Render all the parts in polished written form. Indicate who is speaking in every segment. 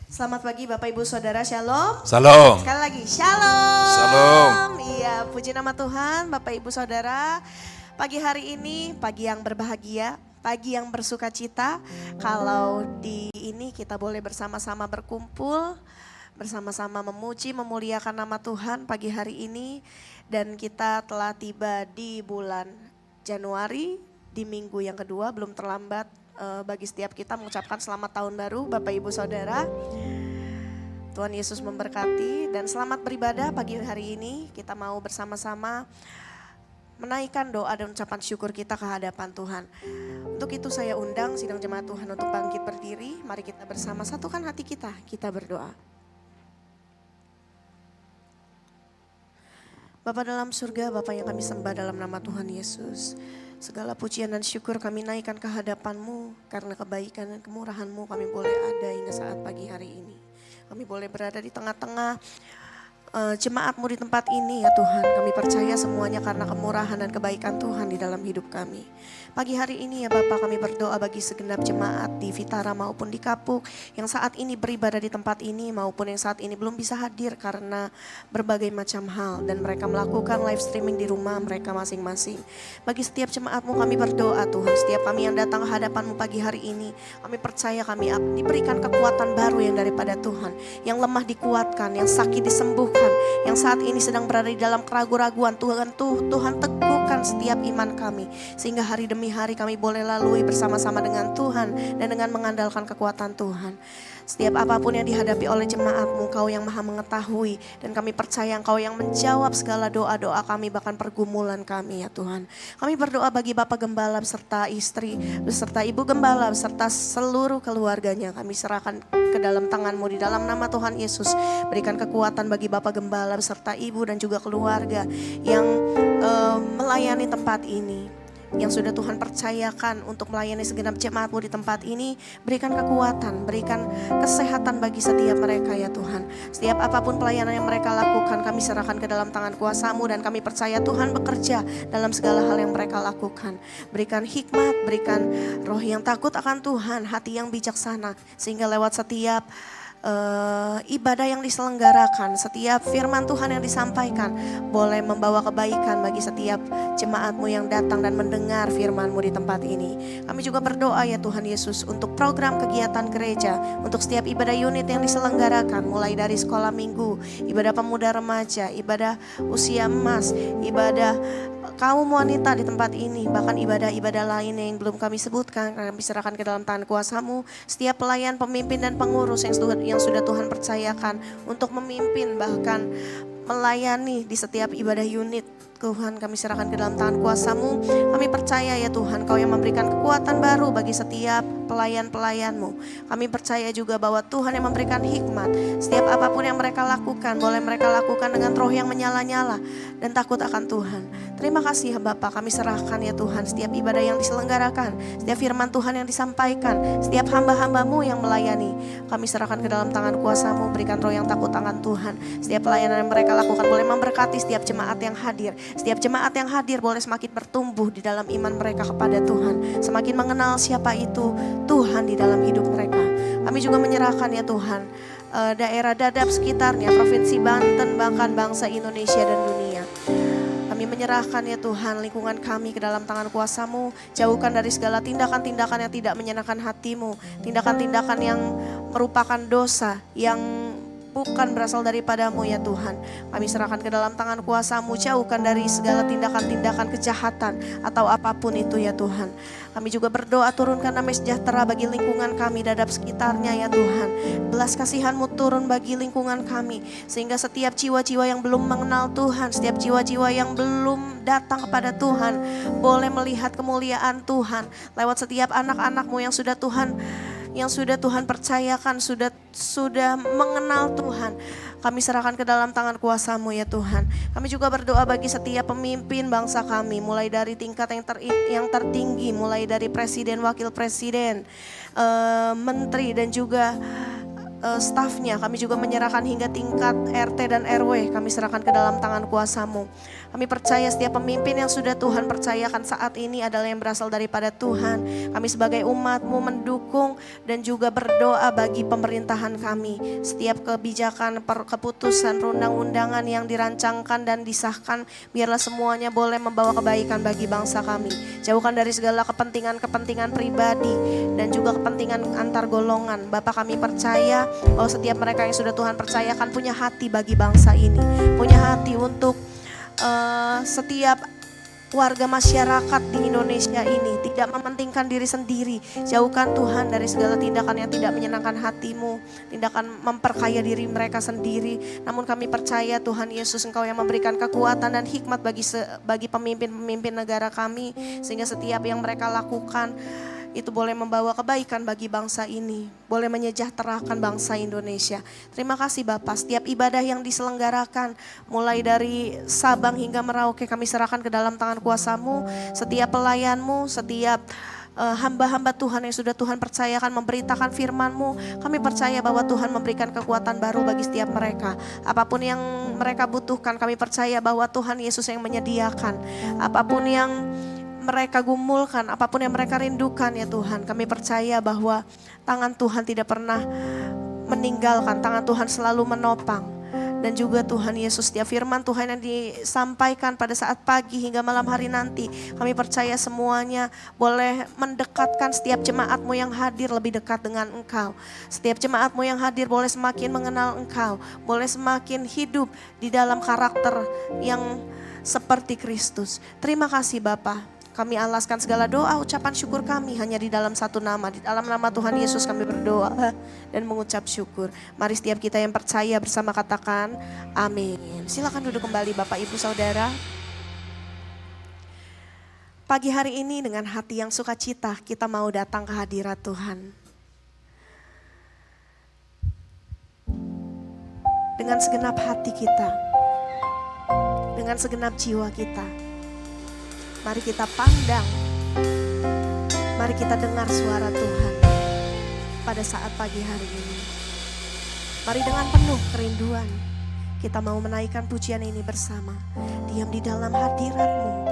Speaker 1: Selamat pagi Bapak Ibu Saudara, Shalom.
Speaker 2: Salam.
Speaker 1: Sekali lagi, Shalom.
Speaker 2: Shalom.
Speaker 1: Iya, puji nama Tuhan Bapak Ibu Saudara. Pagi hari ini, pagi yang berbahagia, pagi yang bersuka cita. Kalau di ini kita boleh bersama-sama berkumpul, bersama-sama memuji, memuliakan nama Tuhan pagi hari ini. Dan kita telah tiba di bulan Januari, di minggu yang kedua, belum terlambat bagi setiap kita mengucapkan selamat tahun baru Bapak Ibu Saudara. Tuhan Yesus memberkati dan selamat beribadah pagi hari ini. Kita mau bersama-sama menaikkan doa dan ucapan syukur kita ke hadapan Tuhan. Untuk itu saya undang sidang jemaat Tuhan untuk bangkit berdiri. Mari kita bersama satukan hati kita berdoa. Bapa dalam surga, Bapa yang kami sembah dalam nama Tuhan Yesus. Segala pujian dan syukur kami naikkan ke hadapan-Mu, karena kebaikan dan kemurahan-Mu kami boleh ada hingga saat pagi hari ini. Kami boleh berada di tengah-tengah jemaat-Mu di tempat ini ya Tuhan. Kami percaya semuanya karena kemurahan dan kebaikan Tuhan di dalam hidup kami. Pagi hari ini ya Bapa, kami berdoa bagi segenap jemaat di Vitara maupun di Kapuk yang saat ini beribadah di tempat ini maupun yang saat ini belum bisa hadir karena berbagai macam hal dan mereka melakukan live streaming di rumah mereka masing-masing. Bagi setiap jemaat-Mu kami berdoa Tuhan, setiap kami yang datang ke hadapan-Mu pagi hari ini, kami percaya kami diberikan kekuatan baru yang daripada Tuhan, yang lemah dikuatkan, yang sakit disembuhkan, yang saat ini sedang berada di dalam keraguan-raguan Tuhan teguhkan setiap iman kami sehingga hari demi hari kami boleh lalui bersama-sama dengan Tuhan dan dengan mengandalkan kekuatan Tuhan. Setiap apapun yang dihadapi oleh jemaat-Mu, Kau yang maha mengetahui dan kami percaya Engkau yang menjawab segala doa-doa kami bahkan pergumulan kami ya Tuhan. Kami berdoa bagi Bapak Gembala beserta istri, beserta Ibu Gembala, beserta seluruh keluarganya. Kami serahkan ke dalam tangan-Mu di dalam nama Tuhan Yesus. Berikan kekuatan bagi Bapak Gembala beserta Ibu dan juga keluarga yang melayani tempat ini, yang sudah Tuhan percayakan untuk melayani segenap jemaat-Mu di tempat ini. Berikan kekuatan, berikan kesehatan bagi setiap mereka ya Tuhan. Setiap apapun pelayanan yang mereka lakukan kami serahkan ke dalam tangan kuasa-Mu dan kami percaya Tuhan bekerja dalam segala hal yang mereka lakukan. Berikan hikmat, berikan roh yang takut akan Tuhan, hati yang bijaksana sehingga lewat setiap ibadah yang diselenggarakan, setiap firman Tuhan yang disampaikan boleh membawa kebaikan bagi setiap jemaat-Mu yang datang dan mendengar firman-Mu di tempat ini. Kami juga berdoa ya Tuhan Yesus untuk program kegiatan gereja, untuk setiap ibadah unit yang diselenggarakan mulai dari sekolah minggu, ibadah pemuda remaja, ibadah usia emas, ibadah kaum wanita di tempat ini, bahkan ibadah-ibadah lainnya yang belum kami sebutkan, kami serahkan ke dalam tangan kuasa-Mu. Setiap pelayan, pemimpin dan pengurus yang sudah Tuhan percayakan untuk memimpin bahkan melayani di setiap ibadah unit, Tuhan kami serahkan ke dalam tangan kuasa-Mu. Kami percaya ya Tuhan, Kau yang memberikan kekuatan baru bagi setiap pelayan-pelayan-Mu. Kami percaya juga bahwa Tuhan yang memberikan hikmat. Setiap apapun yang mereka lakukan, boleh mereka lakukan dengan roh yang menyala-nyala dan takut akan Tuhan. Terima kasih ya Bapa, kami serahkan ya Tuhan setiap ibadah yang diselenggarakan, setiap firman Tuhan yang disampaikan, setiap hamba-hamba-Mu yang melayani. Kami serahkan ke dalam tangan kuasa-Mu, berikan roh yang takut akan Tuhan. Setiap pelayanan yang mereka lakukan boleh memberkati setiap jemaat yang hadir. Setiap jemaat yang hadir boleh semakin bertumbuh di dalam iman mereka kepada Tuhan. Semakin mengenal siapa itu Tuhan di dalam hidup mereka. Kami juga menyerahkan ya Tuhan daerah Dadap sekitarnya, Provinsi Banten, bahkan bangsa Indonesia dan dunia. Kami menyerahkan ya Tuhan lingkungan kami ke dalam tangan kuasa-Mu. Jauhkan dari segala tindakan-tindakan yang tidak menyenangkan hati-Mu. Tindakan-tindakan yang merupakan dosa, yang bukan berasal daripada-Mu ya Tuhan. Kami serahkan ke dalam tangan kuasa-Mu. Jauhkan dari segala tindakan-tindakan kejahatan atau apapun itu ya Tuhan. Kami juga berdoa turunkan damai sejahtera bagi lingkungan kami, Dadap sekitarnya ya Tuhan. Belas kasihan-Mu turun bagi lingkungan kami, sehingga setiap jiwa-jiwa yang belum mengenal Tuhan, setiap jiwa-jiwa yang belum datang kepada Tuhan, boleh melihat kemuliaan Tuhan lewat setiap anak-anak-Mu yang sudah Tuhan percayakan, sudah mengenal Tuhan. Kami serahkan ke dalam tangan kuasa-Mu ya Tuhan. Kami juga berdoa bagi setiap pemimpin bangsa kami, mulai dari tingkat yang tertinggi, mulai dari presiden, wakil presiden, menteri dan juga stafnya, kami juga menyerahkan hingga tingkat RT dan RW, kami serahkan ke dalam tangan kuasa-Mu. Kami percaya setiap pemimpin yang sudah Tuhan percayakan saat ini adalah yang berasal daripada Tuhan. Kami sebagai umat-Mu mendukung dan juga berdoa bagi pemerintahan kami. Setiap kebijakan, keputusan, perundang-undangan yang dirancangkan dan disahkan, biarlah semuanya boleh membawa kebaikan bagi bangsa kami. Jauhkan dari segala kepentingan-kepentingan pribadi dan juga kepentingan antar golongan. Bapak, kami percaya bahwa setiap mereka yang sudah Tuhan percayakan punya hati bagi bangsa ini, punya hati untuk setiap warga masyarakat di Indonesia ini, tidak mementingkan diri sendiri. Jauhkan Tuhan dari segala tindakan yang tidak menyenangkan hati-Mu, tindakan memperkaya diri mereka sendiri. Namun kami percaya Tuhan Yesus, Engkau yang memberikan kekuatan dan hikmat bagi pemimpin-pemimpin negara kami, sehingga setiap yang mereka lakukan itu boleh membawa kebaikan bagi bangsa ini, boleh menyejahterakan bangsa Indonesia. Terima kasih Bapak, setiap ibadah yang diselenggarakan, mulai dari Sabang hingga Merauke, kami serahkan ke dalam tangan kuasa-Mu. Setiap pelayan-Mu, setiap hamba-hamba Tuhan yang sudah Tuhan percayakan memberitakan firman-Mu, kami percaya bahwa Tuhan memberikan kekuatan baru bagi setiap mereka. Apapun yang mereka butuhkan, kami percaya bahwa Tuhan Yesus yang menyediakan. Apapun yang mereka gumulkan, apapun yang mereka rindukan ya Tuhan, kami percaya bahwa tangan Tuhan tidak pernah meninggalkan, tangan Tuhan selalu menopang. Dan juga Tuhan Yesus, setiap firman Tuhan yang disampaikan pada saat pagi hingga malam hari nanti, kami percaya semuanya boleh mendekatkan setiap jemaat-Mu yang hadir lebih dekat dengan Engkau. Setiap jemaat-Mu yang hadir boleh semakin mengenal Engkau, boleh semakin hidup di dalam karakter yang seperti Kristus. Terima kasih Bapa. Kami alaskan segala doa, ucapan syukur kami hanya di dalam satu nama. Di dalam nama Tuhan Yesus kami berdoa dan mengucap syukur. Mari setiap kita yang percaya bersama katakan amin. Silakan duduk kembali Bapak Ibu Saudara. Pagi hari ini dengan hati yang sukacita kita mau datang ke hadirat Tuhan. Dengan segenap hati kita, dengan segenap jiwa kita. Mari kita pandang, mari kita dengar suara Tuhan pada saat pagi hari ini. Mari dengan penuh kerinduan kita mau menaikkan pujian ini bersama. Diam di dalam hadirat-Mu,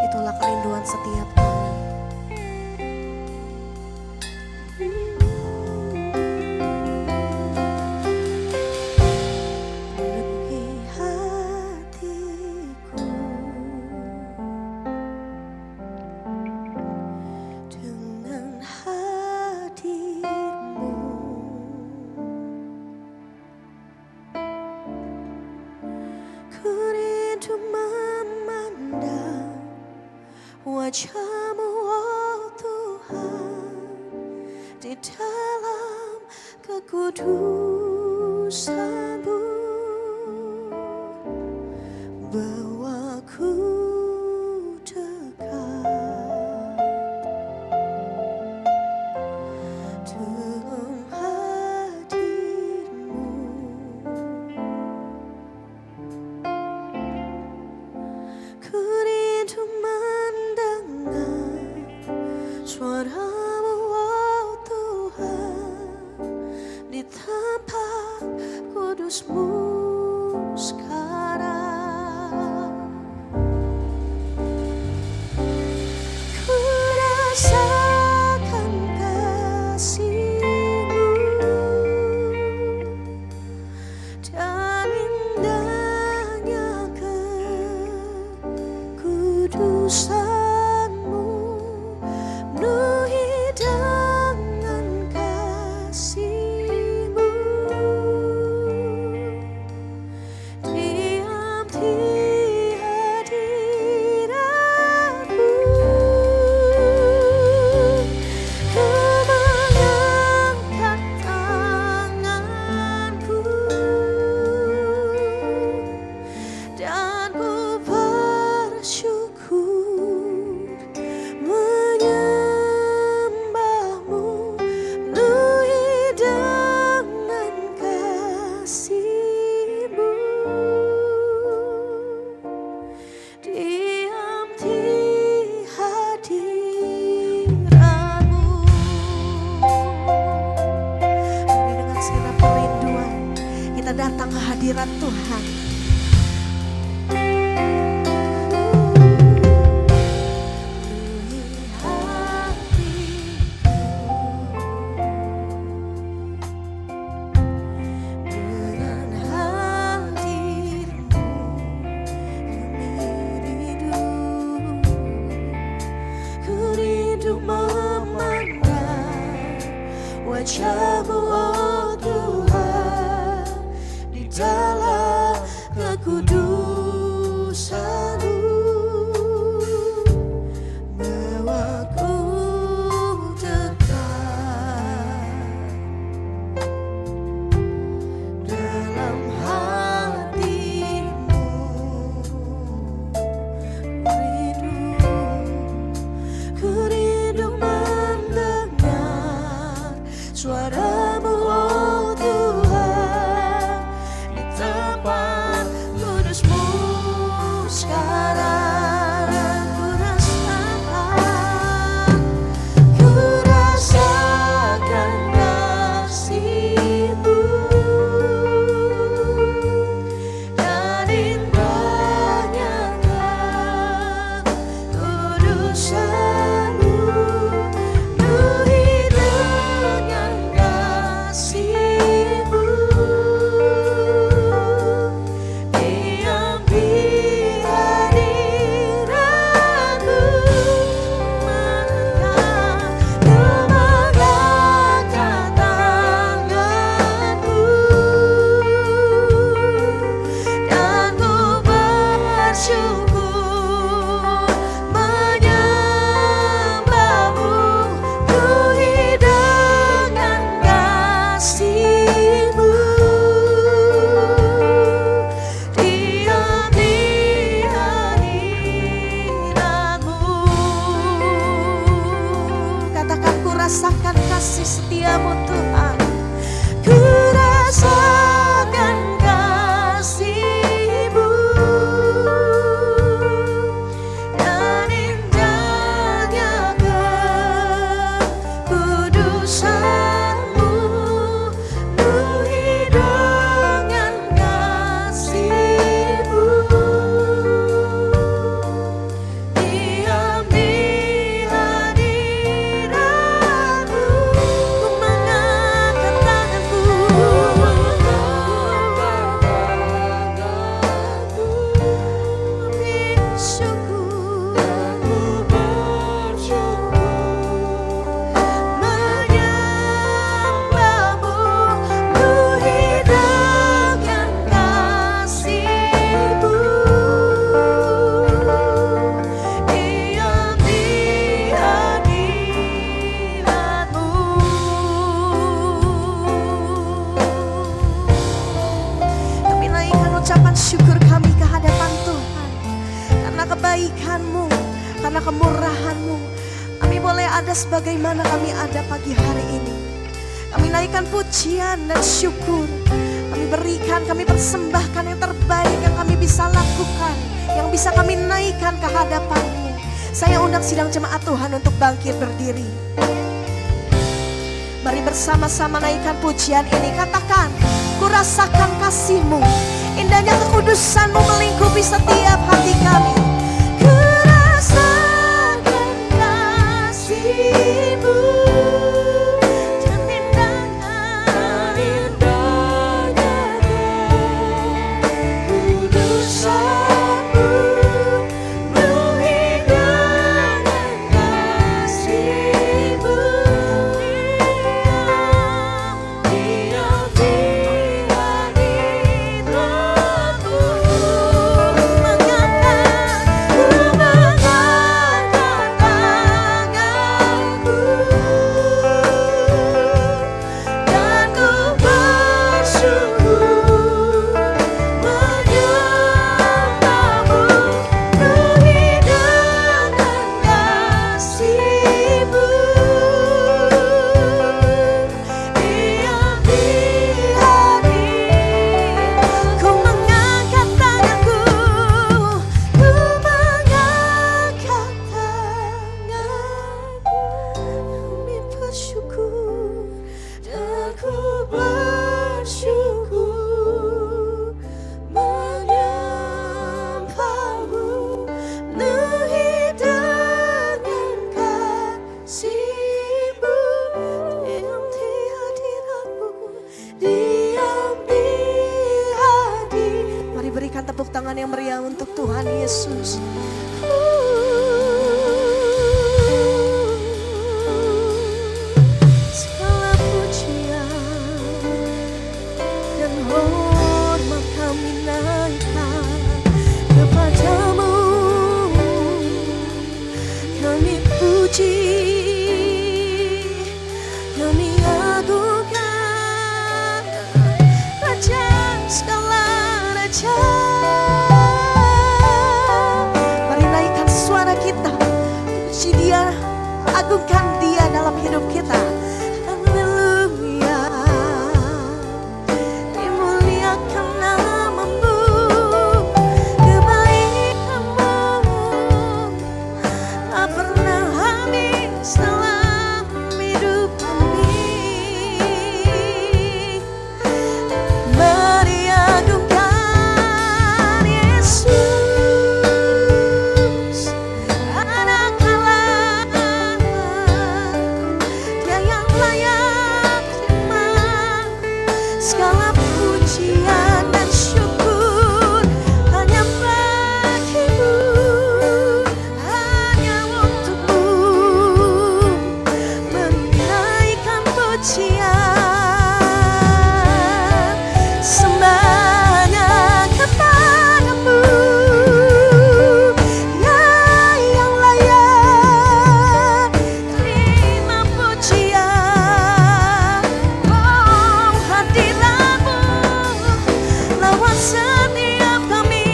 Speaker 1: itulah kerinduan setiap kami. Wajah-Mu, oh Tuhan, di dalam kekudusan-Mu, bawaku dekat dalam hadir-Mu. Ku rindu suara-Mu, oh Tuhan, di tempat kudus-Mu sekarang. Ku rasakan kasih-Mu dan indahnya kekudusan. datang ke hadirat Tuhan.
Speaker 2: Wajah-Mu, oh Tuhan, di dalam kekudusan-Mu, bawaku dekat dalam hati-Mu, ku rindu mendengar suara-Mu, oh Tuhan, di tempat kudus-Mu sekarang. Ku rasakan kasih-Mu dan indahnya kekudusan-Mu. Penuhi dengan kasih-Mu, diam di hadirat-Mu, ku mengangkat tangan-Mu dan ku bersyukur menyembah-Mu. Penuhi dengan kasih-Mu, diam di hadirat-Mu.
Speaker 1: Katakan, ku rasakan kasih setia-Mu Tuhan.
Speaker 2: Ku rasakan kasih-Mu dan indahnya kekudusan-Mu. Penuhi dengan kasih-Mu, diam di hadirat-Mu. Ku mengangkat tanganku, menyembah-Mu. Penuhi dengan kasih-Mu, diam di hadirat-Mu.
Speaker 1: Kami naikkan ucapan syukur kami ke hadapan Tuhan. Karena kebaikan-Mu, karena kemurahan-Mu, kami boleh ada sebagaimana kami ada pagi hari ini. Kami naikkan pujian dan syukur. Kami berikan, kami persembahkan yang terbaik yang kami bisa lakukan, yang bisa kami naikkan ke hadapan-Mu. Saya undang sidang jemaat Tuhan untuk bangkit berdiri. Mari bersama-sama naikkan pujian ini. Katakan, ku rasakan kasih-Mu, indahnya kekudusan-Mu melingkupi setiap hati kami.
Speaker 2: Ku rasakan kasih-Mu dan indahnya kekudusan-Mu. Penuhi dengan kasih-Mu, diam di hadirat-Mu. Ku mengangkat tanganku
Speaker 1: yang meriah untuk Tuhan Yesus. Segala pujian dan hormat kami naikkan kepadamu. Kami puji, kami agungkan Raja segala raja. Mari naikkan suara kita, puji Dia, agungkan Dia dalam hidup kita. Haleluya, dimuliakan namamu, kebaikanmu tak pernah habis dalam hidup kami. Mari agungkan Yesus, Anak Allah, Dia yang layak terima segala pujian dan syukur hanya bagimu, hanya untukmu. Menaikkan pujian sembahnya kepadamu, ya yang layak terima pujian. Oh, hadiratmu lawan setiap kami,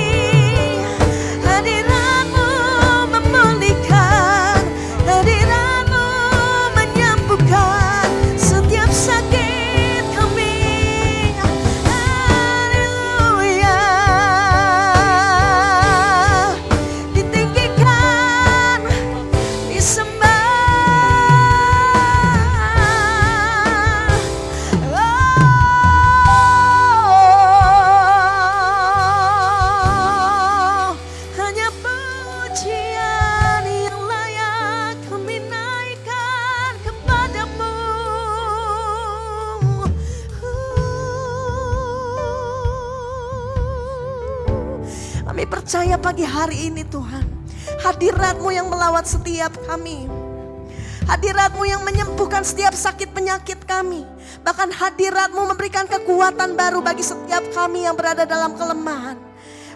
Speaker 1: hadiratmu memulihkan, hadiratmu menyembuhkan setiap sakit kami. Haleluya, ditinggikan, disembah. Oh, hanya pujian yang layak kami naikkan kepadamu. Kami percaya pagi hari ini Tuhan, hadirat-Mu yang melawat setiap kami, hadirat-Mu yang menyembuhkan setiap sakit penyakit kami. Bahkan hadirat-Mu memberikan kekuatan baru bagi setiap kami yang berada dalam kelemahan.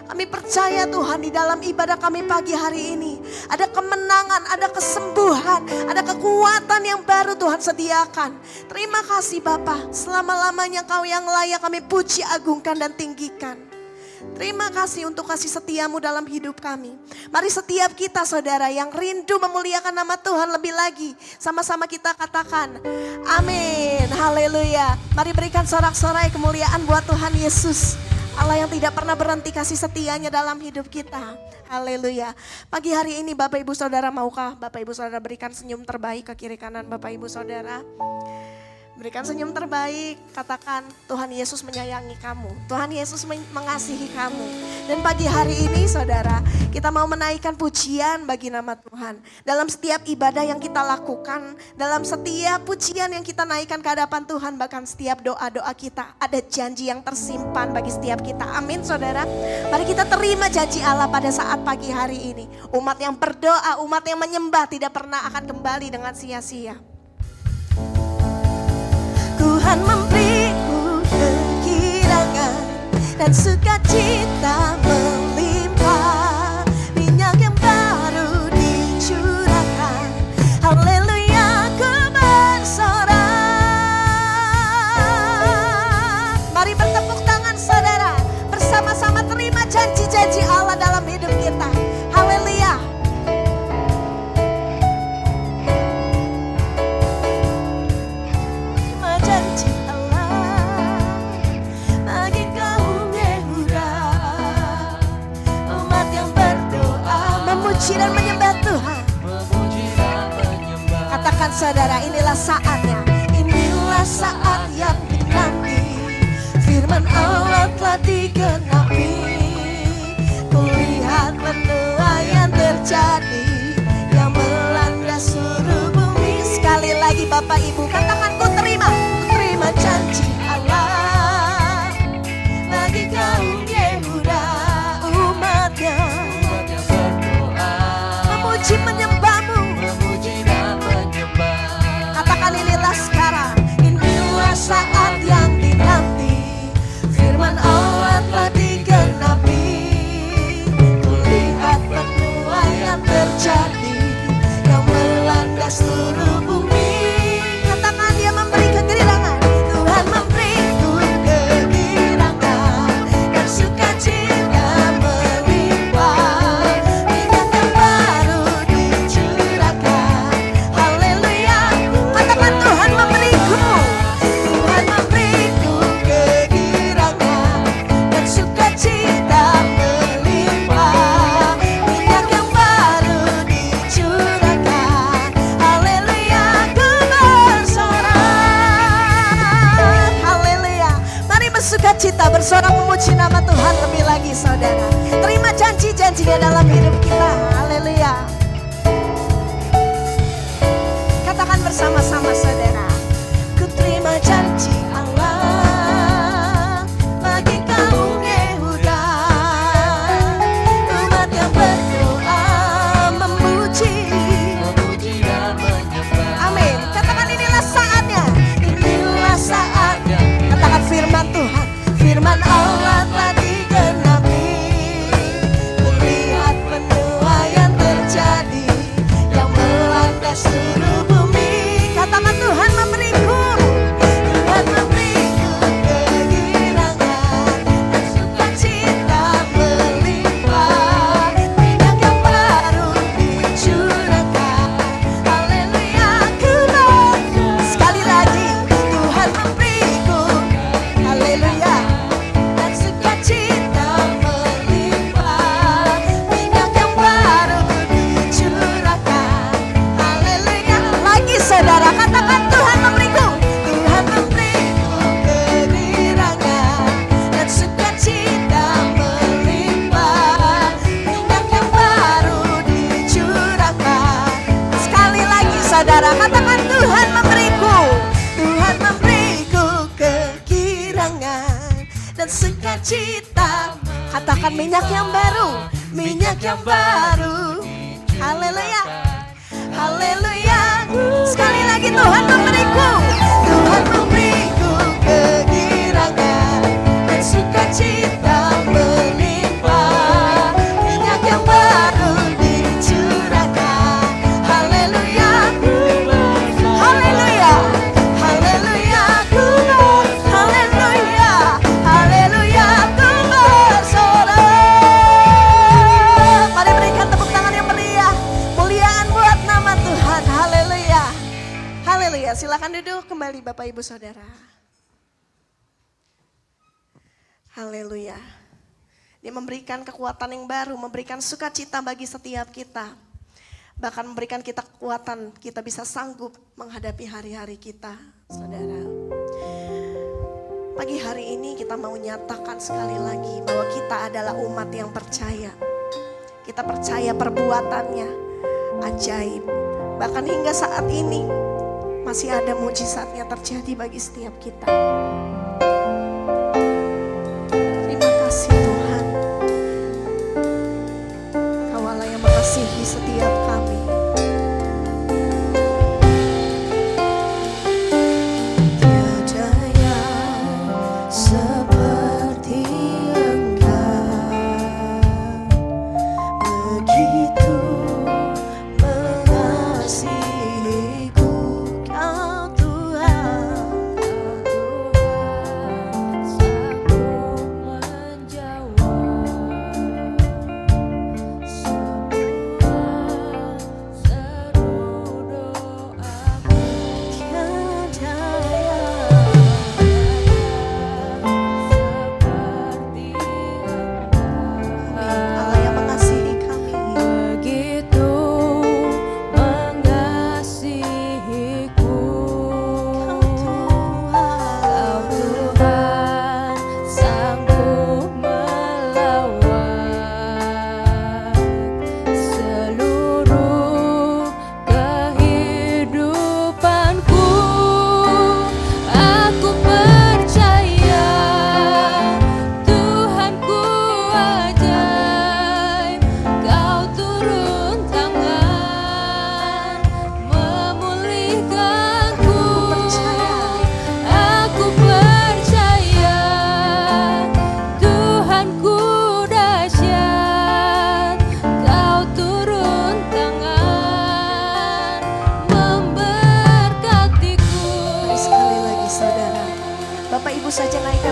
Speaker 1: Kami percaya Tuhan, di dalam ibadah kami pagi hari ini ada kemenangan, ada kesembuhan, ada kekuatan yang baru Tuhan sediakan. Terima kasih Bapa, selama-lamanya Kau yang layak kami puji, agungkan dan tinggikan. Terima kasih untuk kasih setiamu dalam hidup kami. Mari setiap kita saudara yang rindu memuliakan nama Tuhan lebih lagi, sama-sama kita katakan amin, haleluya. Mari berikan sorak-sorai kemuliaan buat Tuhan Yesus, Allah yang tidak pernah berhenti kasih setianya dalam hidup kita. Haleluya. Pagi hari ini Bapak Ibu Saudara, maukah Bapak Ibu Saudara berikan senyum terbaik ke kiri kanan Bapak Ibu Saudara? Berikan senyum terbaik, katakan Tuhan Yesus menyayangi kamu, Tuhan Yesus mengasihi kamu. Dan pagi hari ini saudara, kita mau menaikkan pujian bagi nama Tuhan. Dalam setiap ibadah yang kita lakukan, dalam setiap pujian yang kita naikkan ke hadapan Tuhan, bahkan setiap doa-doa kita, ada janji yang tersimpan bagi setiap kita. Amin saudara. Mari kita terima janji Allah pada saat pagi hari ini. Umat yang berdoa, umat yang menyembah tidak pernah akan kembali dengan sia-sia. Tuhan memberiku kegirangan dan sukacita melimpah, minyak yang baru dicurahkan, haleluya ku bersorak. Mari bertepuk tangan saudara, bersama-sama terima janji-janji Allah dalam hidup kita. Haleluya. Janji Allah bagi kaum Yehuda, umat yang berdoa, memuji dan menyembah Tuhan. Katakan saudara, inilah saatnya, inilah saat yang dinanti. Firman Allah telah digenapi, kulihat penuaian terjadi yang melanda seluruh bumi. Sekali lagi Bapak Ibu katakan, ku terima janji Allah bagi kaum Yehuda, umat sukacita bersorak memuji nama Tuhan lebih lagi saudara. Terima janji-janjinya dalam hidup kita. Haleluya. Katakan bersama-sama saudara. Ku terima janji Allah bagi kaum Yehuda, umat yang berdoa memuji
Speaker 2: dan menyembah.
Speaker 1: amin. Katakan inilah saatnya. Inilah saatnya. Katakan firman Tuhan. Firman Allah telah digenapi. Melihat penuaian terjadi yang melanda seluruh bumi. Katakan Tuhan memberiku. Tuhan memberiku kegirangan dan sukacita melimpah. Minyak yang baru dicurahkan. Haleluya, ku sekali lagi Tuhan memberiku. Haleluya, dan sukacita melimpah. Minyak yang baru dicurahkan. Haleluya, lagi saudara katakan Tuhan memberiku. Tuhan memberiku kegirangan dan sukacita melimpah. Minyak yang baru dicurahkan. Sekali lagi saudara katakan Tuhan memberiku. Tuhan memberiku kegirangan dan sukacita. Katakan minyak yang baru. Minyak yang baru. Haleluya. Haleluya. Sekali lagi Tuhan memberiku. Tuhan memberiku kegirangan dan sukacita melimpah. Minyak yang baru dicurahkan. Haleluya. Haleluya. Haleluya. Haleluya. Haleluya. Ku bersorak. Mari berikan tepuk tangan yang meriah. Muliaan buat nama Tuhan. Haleluya. Haleluya. Silakan duduk kembali Bapak Ibu Saudara. Haleluya. Dia memberikan kekuatan yang baru, memberikan sukacita bagi setiap kita. Bahkan memberikan kita kekuatan, kita bisa sanggup menghadapi hari-hari kita, saudara. Pagi hari ini kita mau nyatakan sekali lagi bahwa kita adalah umat yang percaya. Kita percaya perbuatannya ajaib. Bahkan hingga saat ini masih ada mujizatnya terjadi bagi setiap kita. Terima kasih Tuhan. Kaulah yang mengasihi setiap kami. Tiada yang seperti Engkau, begitu mengasihiku Kau Tuhan.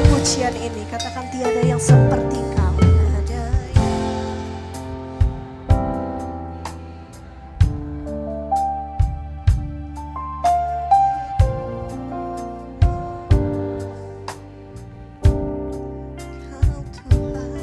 Speaker 1: pujian ini, katakan tiada yang seperti Kau. Tiada Kau Tuhan.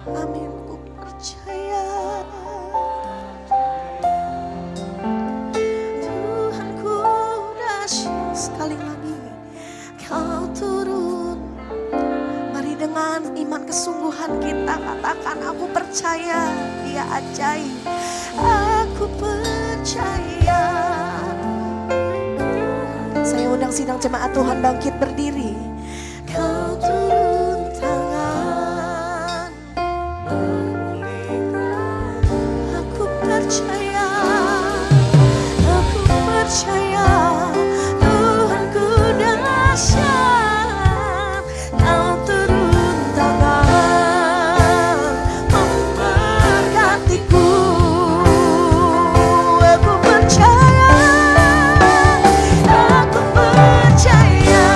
Speaker 1: Amin, ku percaya. Tuhanku dahsyat. Sekali lagi, Kau turun. Mari dengan iman kesungguhan kita katakan, aku percaya Dia ajaib. Aku percaya. Saya undang sidang jemaat Tuhan bangkit berdiri. Kau turun tangan. Aku percaya. Aku percaya. Tuhanku dahsyat. Kau turun tangan memberkatiku. Aku percaya. Aku percaya.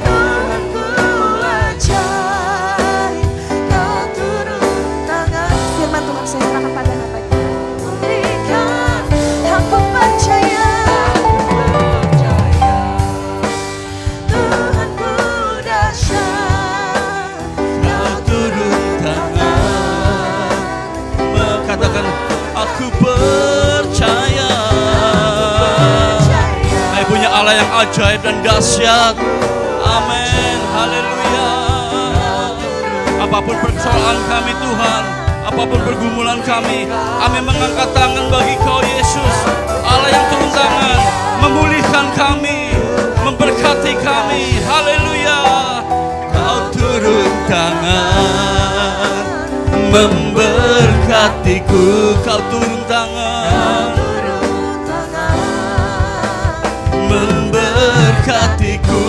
Speaker 1: Tuhanku ajaib. Kau turun tangan. Firman Tuhan saya serahkan pada hamba kita. Berikan. Aku percaya. Tuhanku dahsyat.
Speaker 3: Kau turun tangan. Katakan, aku percaya. Saya punya Allah yang ajaib dan dahsyat. Amin. Haleluya. Apapun persoalan kami Tuhan, apapun pergumulan kami mengangkat tangan bagi Kau Yesus. Allah yang turun tangan, memulihkan kami, memberkati kami. Haleluya. Kau turun tangan, memberkatiku. Kau turun tangan, memberkatiku.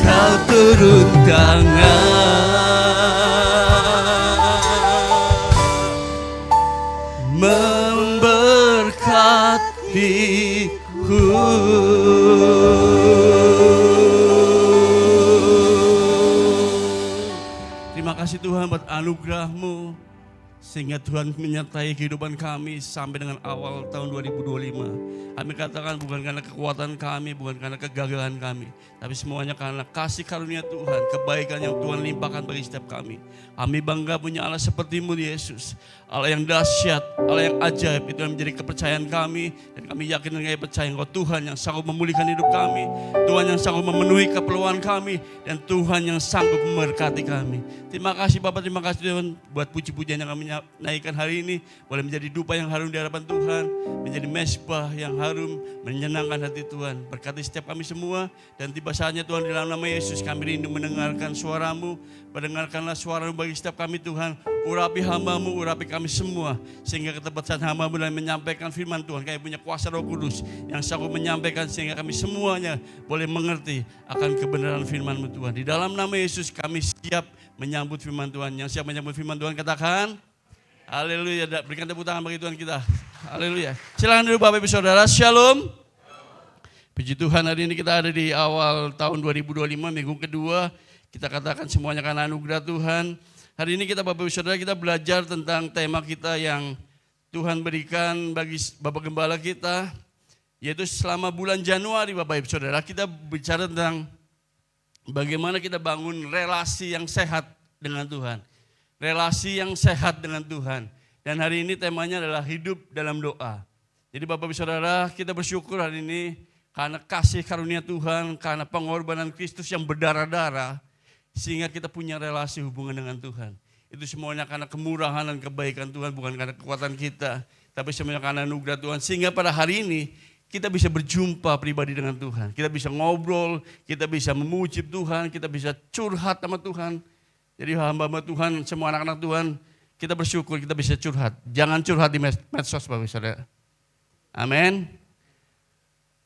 Speaker 3: Kau turun tangan, memberkatiku. Terima kasih Tuhan buat anugerah-Mu, sehingga Tuhan menyertai kehidupan kami sampai dengan awal tahun 2025. Kami katakan bukan karena kekuatan kami, bukan karena kegagalan kami, tapi semuanya karena kasih karunia Tuhan, kebaikan yang Tuhan limpahkan bagi setiap kami. Kami bangga punya Allah seperti-Mu Yesus, Allah yang dahsyat, Allah yang ajaib. Itu yang menjadi kepercayaan kami, dan kami yakin dan kami percaya Engkau Tuhan yang sanggup memulihkan hidup kami, Tuhan yang sanggup memenuhi keperluan kami, dan Tuhan yang sanggup memberkati kami. Terima kasih Bapak, terima kasih Tuhan buat puji-pujian yang kami naikkan hari ini, boleh menjadi dupa yang harum di hadapan Tuhan, menjadi mesbah yang harum, menyenangkan hati Tuhan. Berkati setiap kami semua, dan tiba saatnya Tuhan di dalam nama Yesus kami rindu mendengarkan suara-Mu. Mendengarkanlah suara-Mu bagi setiap kami Tuhan. Urapi hamba-Mu, urapi kami semua, sehingga ketepat saat hamba-Mu dalam menyampaikan firman Tuhan, kami punya kuasa Roh Kudus yang sanggup menyampaikan, sehingga kami semuanya boleh mengerti akan kebenaran firman-Mu Tuhan. Di dalam nama Yesus kami siap menyambut firman Tuhan. Yang siap menyambut firman Tuhan katakan haleluya. Berikan tepuk tangan bagi Tuhan kita. Haleluya. Silakan dulu Bapak Ibu Saudara. Shalom. Puji Tuhan, hari ini kita ada di awal tahun 2025, minggu kedua. Kita katakan semuanya karena anugerah Tuhan. Hari ini kita Bapak Ibu Saudara, kita belajar tentang tema kita yang Tuhan berikan bagi Bapak Gembala kita, yaitu selama bulan Januari Bapak Ibu Saudara, kita bicara tentang bagaimana kita bangun relasi yang sehat dengan Tuhan. Relasi yang sehat dengan Tuhan. Dan hari ini temanya adalah hidup dalam doa. Jadi Bapak Ibu Saudara, kita bersyukur hari ini karena kasih karunia Tuhan, karena pengorbanan Kristus yang berdarah-darah, sehingga kita punya relasi hubungan dengan Tuhan. Itu semuanya karena kemurahan dan kebaikan Tuhan, bukan karena kekuatan kita, tapi semuanya karena anugerah Tuhan. Sehingga pada hari ini kita bisa berjumpa pribadi dengan Tuhan. Kita bisa ngobrol, kita bisa memuji Tuhan, kita bisa curhat sama Tuhan. Jadi hamba-hamba Tuhan, semua anak-anak Tuhan, kita bersyukur kita bisa curhat. Jangan curhat di medsos Bapak Saudara. Amin.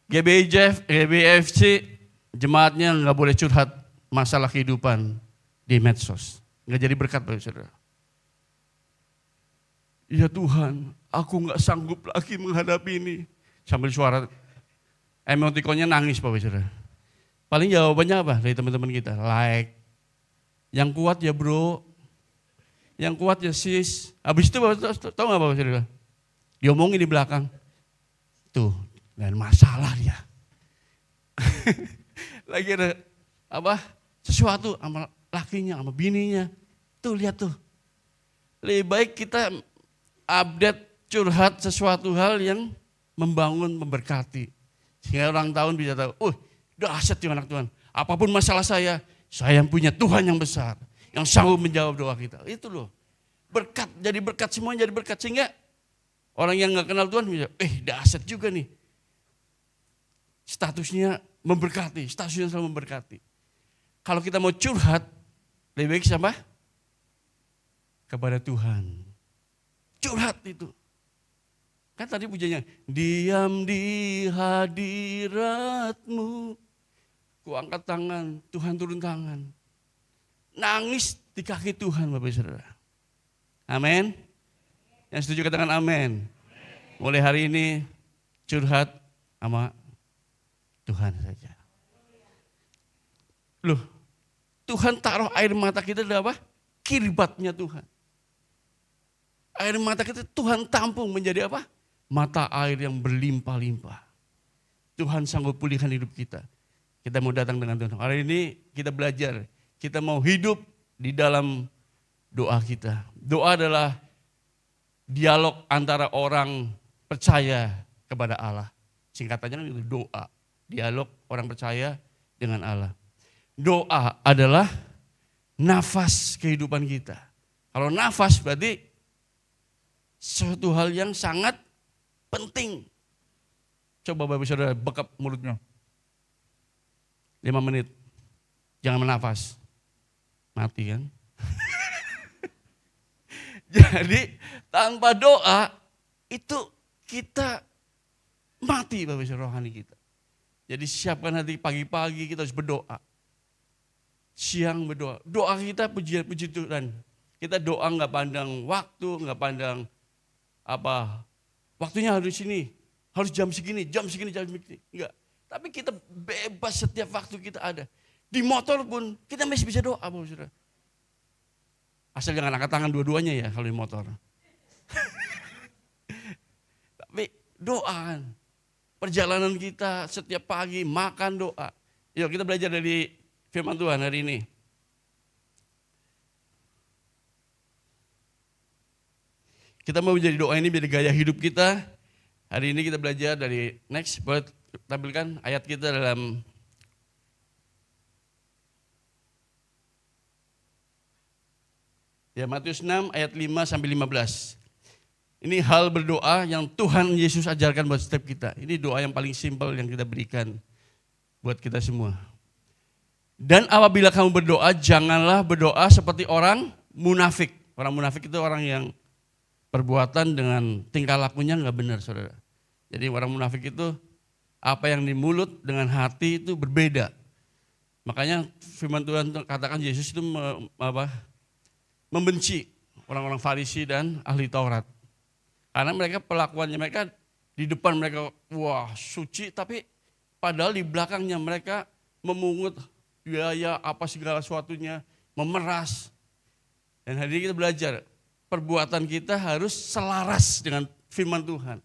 Speaker 3: GBFC jemaatnya nggak boleh curhat masalah kehidupan di medsos. Nggak jadi berkat Bapak Saudara. Ya Tuhan, aku nggak sanggup lagi menghadapi ini. Sambil suara emotikonnya nangis Bapak Saudara. Paling jawabannya apa dari teman-teman kita? Like. Yang kuat ya bro. Yang kuat ya sis. Habis itu tahu nggak Bapak Saudara? Diomongin di belakang. Tuh, dan masalah dia. Lagi ada apa? Sesuatu sama lakinya, sama bininya. Tuh lihat tuh. Lebih baik kita update curhat sesuatu hal yang membangun, memberkati. Sehingga orang tahun bisa tahu, dahsyat ya anak Tuhan. Apapun masalah saya punya Tuhan yang besar. Yang sanggup menjawab doa kita. Itu loh. Berkat, jadi berkat, semuanya jadi berkat. Sehingga orang yang gak kenal Tuhan bisa, dahsyat juga nih. Statusnya memberkati, statusnya selalu memberkati. Kalau kita mau curhat, lebih baik siapa? Kepada Tuhan. Curhat itu. Kan tadi pujiannya, diam di hadiratmu. Ku angkat tangan, Tuhan turun tangan. Nangis di kaki Tuhan Bapak Saudara. Amin. Yang setuju katakan amin. Mulai hari ini curhat sama Tuhan saja. Loh, Tuhan taruh air mata kita adalah apa? Kirbatnya Tuhan. Air mata kita Tuhan tampung menjadi apa? Mata air yang berlimpah-limpah. Tuhan sanggup pulihkan hidup kita. Kita mau datang dengan Tuhan. Hari ini kita belajar. Kita mau hidup di dalam doa kita. Doa adalah dialog antara orang percaya kepada Allah. Singkatannya kan itu doa. Dialog orang percaya dengan Allah. Doa adalah nafas kehidupan kita. Kalau nafas berarti suatu hal yang sangat penting. Coba Bapak Saudara bekap mulutnya. 5 menit. Jangan menafas. Mati kan? Jadi tanpa doa itu kita mati Bapak Saudara rohani kita. Jadi siapkan hati pagi-pagi kita harus berdoa. Siang berdoa. Doa kita puji Tuhan. Kita doa nggak pandang waktu, nggak pandang apa. Waktunya harus ini, harus jam segini. Enggak. Tapi kita bebas setiap waktu kita ada. Di motor pun kita masih bisa doa Bapak Saudara. Asal jangan angkat tangan dua-duanya ya kalau di motor. Tapi doa. Perjalanan kita setiap pagi makan doa. Yuk kita belajar dari firman Tuhan hari ini. Kita mau menjadi doa ini menjadi gaya hidup kita. Hari ini kita belajar dari next. Boleh tampilkan ayat kita dalam Matius 6 ayat 5 sampai 15. Ini hal berdoa yang Tuhan Yesus ajarkan buat setiap kita. Ini doa yang paling simpel yang kita berikan buat kita semua. Dan apabila kamu berdoa, janganlah berdoa seperti orang munafik. Orang munafik itu orang yang perbuatan dengan tingkah lakunya enggak benar, saudara. Jadi orang munafik itu apa yang di mulut dengan hati itu berbeda. Makanya firman Tuhan katakan Yesus itu membenci orang-orang Farisi dan ahli Taurat. Karena mereka pelakuannya mereka di depan mereka wah suci, tapi padahal di belakangnya mereka memungut biaya apa segala sesuatunya, memeras. Dan hari ini kita belajar perbuatan kita harus selaras dengan firman Tuhan.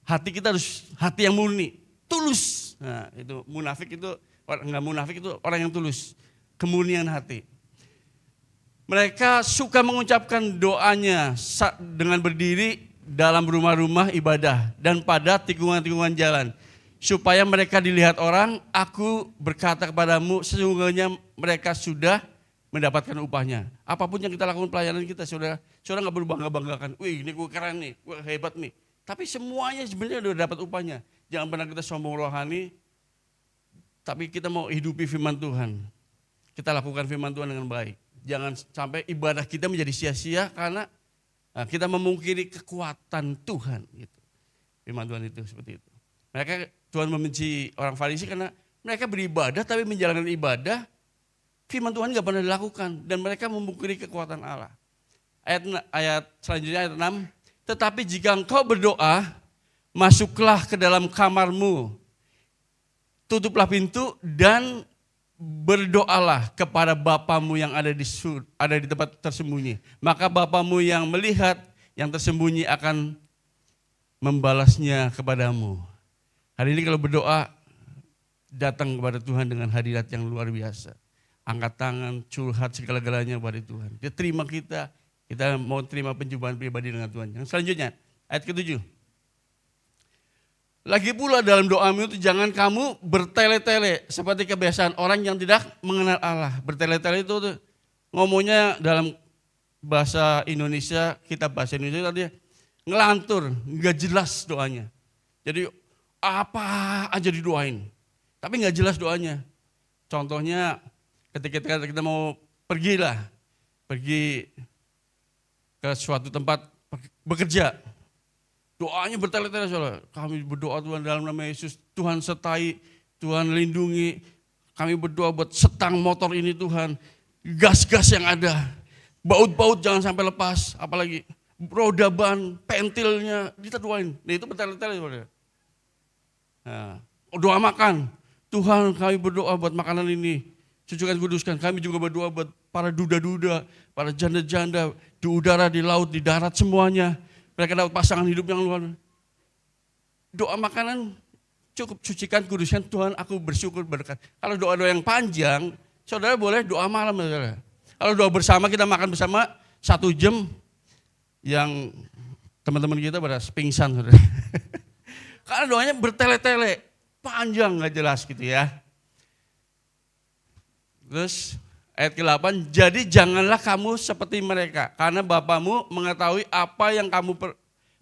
Speaker 3: Hati kita harus hati yang murni, tulus. Nah itu munafik itu enggak munafik itu orang yang tulus, kemurnian hati. Mereka suka mengucapkan doanya dengan berdiri dalam rumah-rumah ibadah dan pada tikungan-tikungan jalan. Supaya mereka dilihat orang, aku berkata kepadamu, sesungguhnya mereka sudah mendapatkan upahnya. Apapun yang kita lakukan pelayanan kita, saudara nggak perlu bangga-banggakan. Wih ini gue keren nih, gue hebat nih. Tapi semuanya sebenarnya sudah dapat upahnya. Jangan pernah kita sombong rohani, tapi kita mau hidupi firman Tuhan. Kita lakukan firman Tuhan dengan baik. Jangan sampai ibadah kita menjadi sia-sia karena kita memungkiri kekuatan Tuhan. Gitu. Firman Tuhan itu seperti itu. Mereka Tuhan membenci orang Farisi karena mereka beribadah tapi menjalankan ibadah firman Tuhan nggak pernah dilakukan dan mereka memungkiri kekuatan Allah. Ayat selanjutnya ayat 6. Tetapi jika engkau berdoa, masuklah ke dalam kamarmu, tutuplah pintu dan berdoalah kepada Bapamu yang ada di tempat tersembunyi. Maka Bapamu yang melihat yang tersembunyi akan membalasnya kepadamu. Hari ini kalau berdoa, datang kepada Tuhan dengan hadirat yang luar biasa. angkat tangan, curhat segala-galanya pada Tuhan. Dia terima kita mau terima penjumpahan pribadi dengan Tuhan. Yang selanjutnya, ayat ke-7. Lagi pula dalam doamu itu jangan kamu bertele-tele seperti kebiasaan orang yang tidak mengenal Allah. Bertele-tele itu tuh, ngomongnya dalam bahasa Indonesia, kitab bahasa Indonesia tadi ngelantur, nggak jelas doanya. Jadi apa aja didoain, tapi nggak jelas doanya. Contohnya ketika kita mau pergi ke suatu tempat bekerja, doanya bertele-tele soalnya. Kami berdoa Tuhan dalam nama Yesus, Tuhan sertai, Tuhan lindungi. Kami berdoa buat setang motor ini Tuhan, gas-gas yang ada, baut-baut jangan sampai lepas, apalagi roda ban, pentilnya kita doain. Nah itu bertele-tele soalnya. Nah, doa makan, Tuhan kami berdoa buat makanan ini, sucikan kuduskan. Kami juga berdoa buat para duda-duda, para janda-janda di udara, di laut, di darat semuanya. Mereka dapat pasangan hidup yang luar. Doa makanan cukup sucikan kuduskan Tuhan, aku bersyukur berkat. Kalau doa-doa yang panjang, saudara boleh doa malam saudara. Kalau doa bersama kita makan bersama 1 jam, yang teman-teman kita pada pingsan saudara. Karena doanya bertele-tele, panjang nggak jelas gitu ya. Terus ayat ke-8, jadi janganlah kamu seperti mereka, karena Bapamu mengetahui apa yang kamu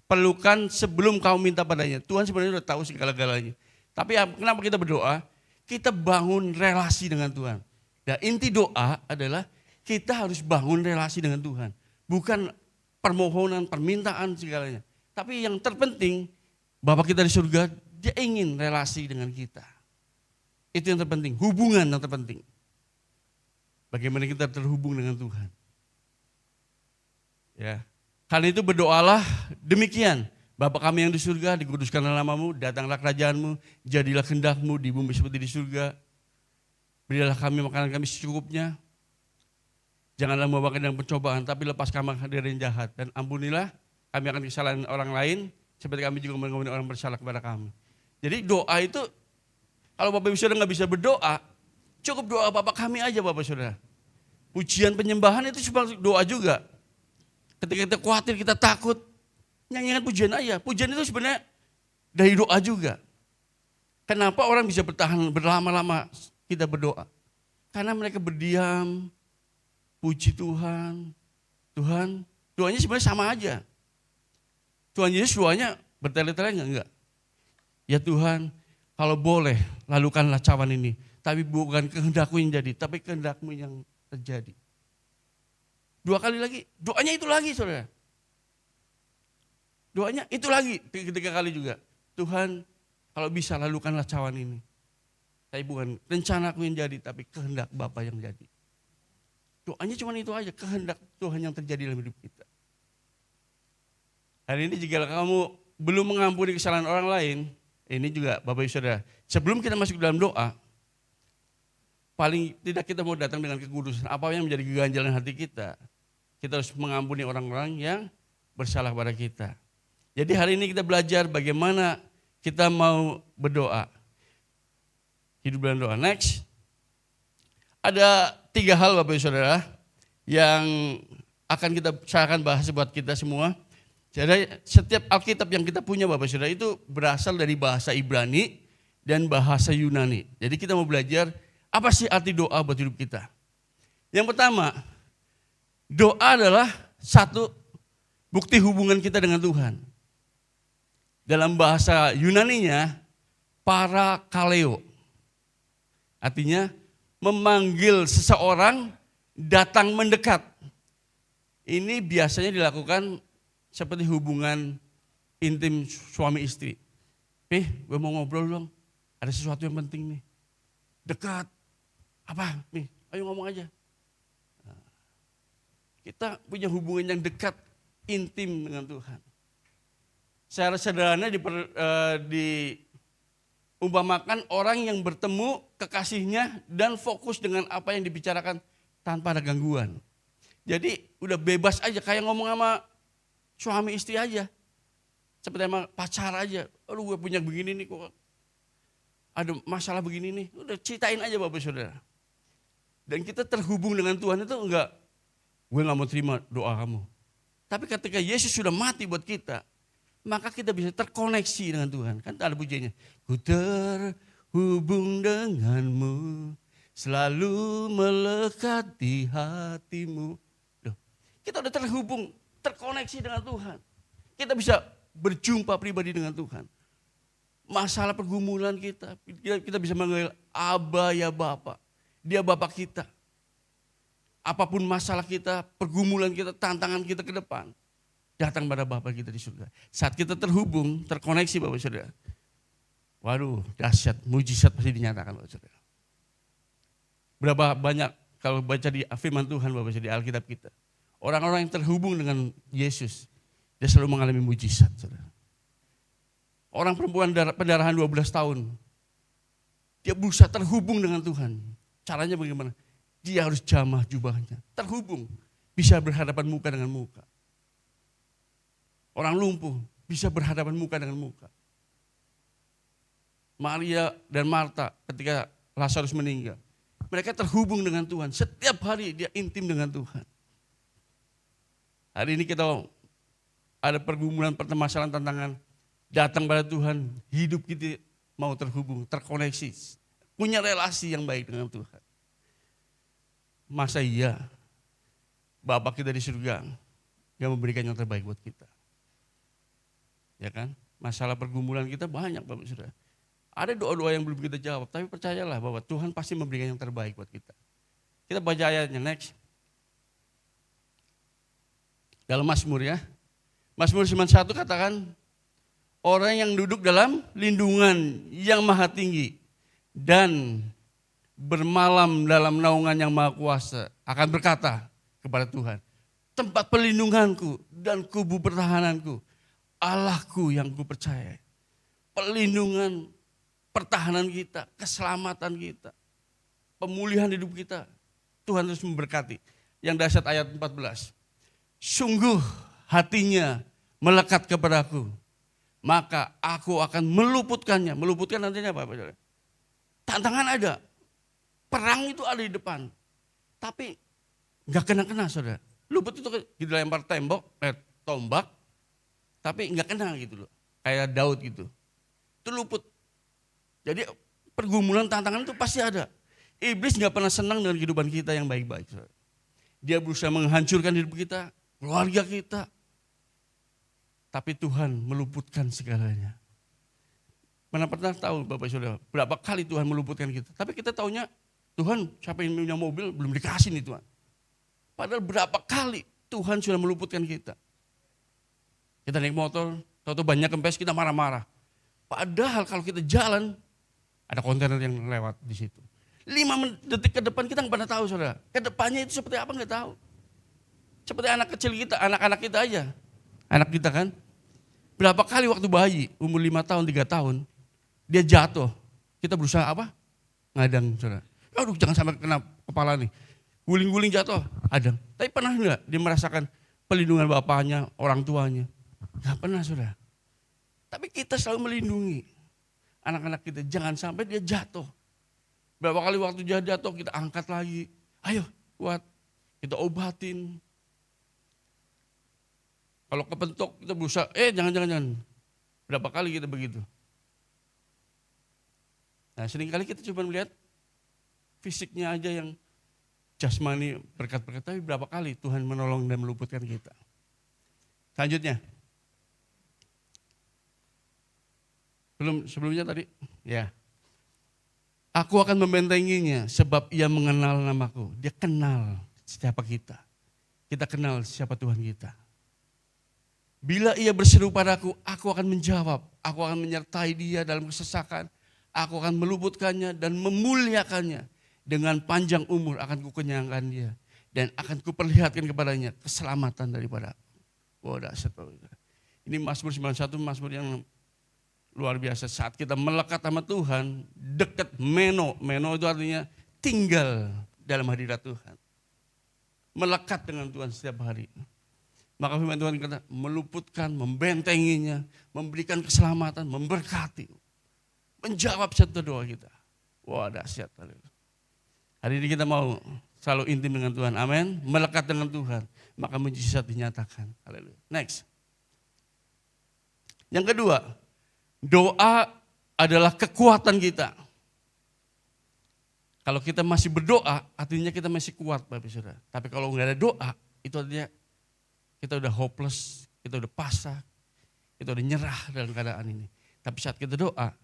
Speaker 3: perlukan sebelum kamu minta padanya. Tuhan sebenarnya sudah tahu segala-galanya. Tapi kenapa kita berdoa? Kita bangun relasi dengan Tuhan. Dan inti doa adalah kita harus bangun relasi dengan Tuhan. Bukan permohonan, permintaan segalanya. Tapi yang terpenting, Bapa kita di surga, dia ingin relasi dengan kita. Itu yang terpenting, hubungan yang terpenting. Bagaimana kita terhubung dengan Tuhan. Ya. Karena itu berdoalah demikian. Bapa kami yang di surga, dikuduskanlah namamu, datanglah kerajaanmu, jadilah kehendakmu di bumi seperti di surga. Berilah kami makanan kami secukupnya. Janganlah membawa kami dalam pencobaan, tapi lepas kami dari yang jahat. Dan ampunilah kami akan kesalahan orang lain, seperti kami juga mengampuni orang bersalah kepada kami. Jadi doa itu, kalau Bapak Ibu Saudara nggak bisa berdoa, cukup doa Bapak kami aja Bapak Saudara. Pujian penyembahan itu cuma doa juga. Ketika kita khawatir, kita takut, nyanyikan pujian aja. Pujian itu sebenarnya dari doa juga. Kenapa orang bisa bertahan berlama-lama kita berdoa? Karena mereka berdiam, puji Tuhan. Tuhan, doanya sebenarnya sama aja. Tuhan Yesus doanya bertele-tele enggak? Ya Tuhan, kalau boleh lalukanlah cawan ini. Tapi bukan kehendakku yang jadi, tapi kehendakmu yang terjadi. 2 kali lagi, doanya itu lagi saudara. Doanya itu lagi, 3 kali juga. Tuhan, kalau bisa lalukanlah cawan ini. Tapi bukan rencanaku yang jadi, tapi kehendak Bapa yang jadi. Doanya cuma itu aja, kehendak Tuhan yang terjadi dalam hidup kita. Hari ini jika kamu belum mengampuni kesalahan orang lain, ini juga Bapak Ibu Saudara, sebelum kita masuk dalam doa, paling tidak kita mau datang dengan kekudusan, apa yang menjadi keganjalan hati kita. Kita harus mengampuni orang-orang yang bersalah pada kita. Jadi hari ini kita belajar bagaimana kita mau berdoa. Hidup dalam doa. Next. Ada 3 hal Bapak Ibu Saudara yang saya akan bahas buat kita semua. Jadi setiap Alkitab yang kita punya Bapak Saudara itu berasal dari bahasa Ibrani dan bahasa Yunani. Jadi kita mau belajar apa sih arti doa buat hidup kita. Yang pertama, doa adalah satu bukti hubungan kita dengan Tuhan. Dalam bahasa Yunaninya, parakaleo. Artinya memanggil seseorang datang mendekat. Ini biasanya dilakukan seperti hubungan intim suami istri. Gue mau ngobrol dong, ada sesuatu yang penting nih. Dekat. Apa nih? Ayo ngomong aja. Kita punya hubungan yang dekat, intim dengan Tuhan. Secara sederhana diumpamakan orang yang bertemu kekasihnya dan fokus dengan apa yang dibicarakan tanpa ada gangguan. Jadi udah bebas aja, kayak ngomong sama suami istri aja. Seperti sama pacar aja. Aduh gue punya begini nih kok. Ada masalah begini nih. Udah ceritain aja Bapak Saudara. Dan kita terhubung dengan Tuhan itu enggak, gue gak mau terima doa kamu. Tapi ketika Yesus sudah mati buat kita, maka kita bisa terkoneksi dengan Tuhan. Kan ada pujiannya. Ku terhubung denganmu, selalu melekat di hatimu. Loh, kita udah terhubung, terkoneksi dengan Tuhan. Kita bisa berjumpa pribadi dengan Tuhan. Masalah pergumulan kita bisa manggil Aba ya Bapa. Dia Bapak kita. Apapun masalah kita, pergumulan kita, tantangan kita ke depan, datang pada Bapa kita di surga. Saat kita terhubung, terkoneksi Bapak Saudara. Waduh, dahsyat, mujizat pasti dinyatakan Bapak Saudara. Berapa banyak kalau baca di firman Tuhan Bapak Saudara, di Alkitab kita. Orang-orang yang terhubung dengan Yesus, dia selalu mengalami mujizat Saudara. Orang perempuan pendarahan 12 tahun, dia berusaha terhubung dengan Tuhan. Caranya bagaimana? Dia harus jamah jubahnya, terhubung, bisa berhadapan muka dengan muka. Orang lumpuh bisa berhadapan muka dengan muka. Maria dan Marta ketika Lazarus meninggal, mereka terhubung dengan Tuhan. Setiap hari dia intim dengan Tuhan. Hari ini kita ada pergumulan, permasalahan, tantangan. Datang pada Tuhan, hidup kita mau terhubung, terkoneksi. Punya relasi yang baik dengan Tuhan. Masa iya Bapak kita di surga yang memberikan yang terbaik buat kita. Ya kan? Masalah pergumulan kita banyak Bapak Saudara. Ada doa-doa yang belum kita jawab, tapi percayalah bahwa Tuhan pasti memberikan yang terbaik buat kita. Kita baca ayatnya, next. Dalam Mazmur ya. Mazmur 91 katakan, orang yang duduk dalam lindungan yang maha tinggi dan bermalam dalam naungan yang maha kuasa akan berkata kepada Tuhan, tempat perlindunganku dan kubu pertahananku, Allahku yang ku percaya. Perlindungan, pertahanan kita, keselamatan kita, pemulihan hidup kita, Tuhan terus memberkati. Yang dahsyat ayat 14, sungguh hatinya melekat kepadaku, maka aku akan meluputkannya. Meluputkan nantinya apa? Tantangan ada. Perang itu ada di depan. Tapi gak kena-kena saudara. Luput itu dilempar tombak. Tapi gak kena gitu loh. Kayak Daud gitu. Itu luput. Jadi pergumulan tantangan itu pasti ada. Iblis gak pernah senang dengan kehidupan kita yang baik-baik. Saudara. Dia berusaha menghancurkan hidup kita, keluarga kita. Tapi Tuhan meluputkan segalanya. Mana pernah tahu Bapak Saudara, berapa kali Tuhan meluputkan kita. Tapi kita taunya, Tuhan siapa yang punya mobil belum dikasih nih Tuhan. Padahal berapa kali Tuhan sudah meluputkan kita. Kita naik motor, tahu-tahu banyak kempes kita marah-marah. Padahal kalau kita jalan, ada kontainer yang lewat di situ. 5 detik ke depan kita nggak pernah tahu saudara. Ke depannya itu seperti apa nggak tahu. Seperti anak kecil kita, anak-anak kita aja. Anak kita kan. Berapa kali waktu bayi, umur 5 tahun, 3 tahun, dia jatuh. Kita berusaha apa? Ngadang saudara. Aduh jangan sampai kena kepala nih. Guling-guling jatuh, adang. Tapi pernah enggak dia merasakan pelindungan bapaknya, orang tuanya? Enggak pernah saudara. Tapi kita selalu melindungi anak-anak kita. Jangan sampai dia jatuh. Berapa kali waktu dia jatuh kita angkat lagi. Ayo kuat, kita obatin. Kalau kepentok kita berusaha, jangan. Berapa kali kita begitu. Nah seringkali kita cuma melihat fisiknya aja yang jasmani berkat-berkat, tapi berapa kali Tuhan menolong dan meluputkan kita. Selanjutnya. Sebelumnya tadi, ya. Aku akan membentenginya sebab ia mengenal namaku. Dia kenal siapa kita. Kita kenal siapa Tuhan kita. Bila ia berseru padaku, aku akan menjawab. Aku akan menyertai dia dalam kesesakan. Aku akan meluputkannya dan memuliakannya. Dengan panjang umur akan kukenyangkan dia. Dan akan kuperlihatkan kepadanya keselamatan daripada aku. Wah dahsyat. Ini Mazmur 91, Mazmur yang luar biasa. Saat kita melekat sama Tuhan, dekat meno. Meno itu artinya tinggal dalam hadirat Tuhan. Melekat dengan Tuhan setiap hari. Maka firman Tuhan kata meluputkan, membentenginya, memberikan keselamatan, memberkati. Menjawab satu doa kita. Wah dahsyat. Hari ini kita mau selalu intim dengan Tuhan. Amin. Melekat dengan Tuhan. Maka mujizat dinyatakan. Haleluya. Next. Yang kedua, doa adalah kekuatan kita. Kalau kita masih berdoa, artinya kita masih kuat, Bapak Saudara. Tapi kalau nggak ada doa, itu artinya kita udah hopeless, kita udah pasrah, kita udah nyerah dalam keadaan ini. Tapi saat kita doa,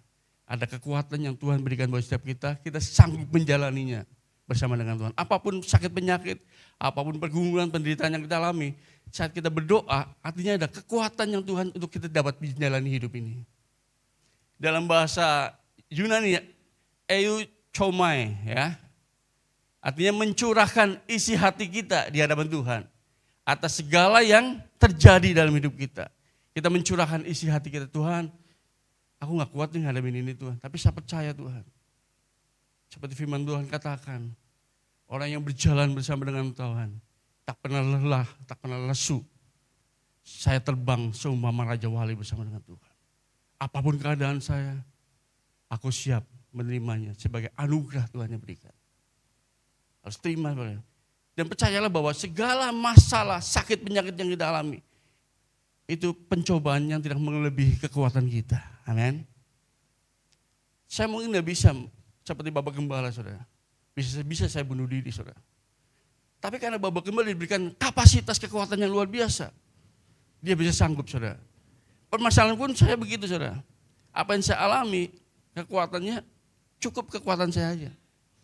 Speaker 3: ada kekuatan yang Tuhan berikan buat setiap kita sanggup menjalaninya bersama dengan Tuhan. Apapun sakit penyakit, apapun pergumulan, penderitaan yang kita alami, saat kita berdoa, artinya ada kekuatan yang Tuhan untuk kita dapat menjalani hidup ini. Dalam bahasa Yunani, euchomai, ya, artinya mencurahkan isi hati kita di hadapan Tuhan atas segala yang terjadi dalam hidup kita. Kita mencurahkan isi hati kita, Tuhan, aku gak kuat nih ngadepin ini Tuhan, tapi saya percaya Tuhan. Seperti firman Tuhan katakan, orang yang berjalan bersama dengan Tuhan, tak pernah lelah, tak pernah lesu. Saya terbang seumpama Raja Wali bersama dengan Tuhan. Apapun keadaan saya, aku siap menerimanya sebagai anugerah Tuhan yang berikan. Harus terima. Dan percayalah bahwa segala masalah, sakit, penyakit yang kita alami, itu pencobaan yang tidak melebihi kekuatan kita. Amin. Saya mungkin tidak bisa seperti Bapak Gembala, saudara. Bisa saya bunuh diri, saudara. Tapi karena Bapak Gembala diberikan kapasitas kekuatan yang luar biasa, dia bisa sanggup, saudara. Permasalahan pun saya begitu, saudara. Apa yang saya alami, kekuatannya cukup kekuatan saya aja.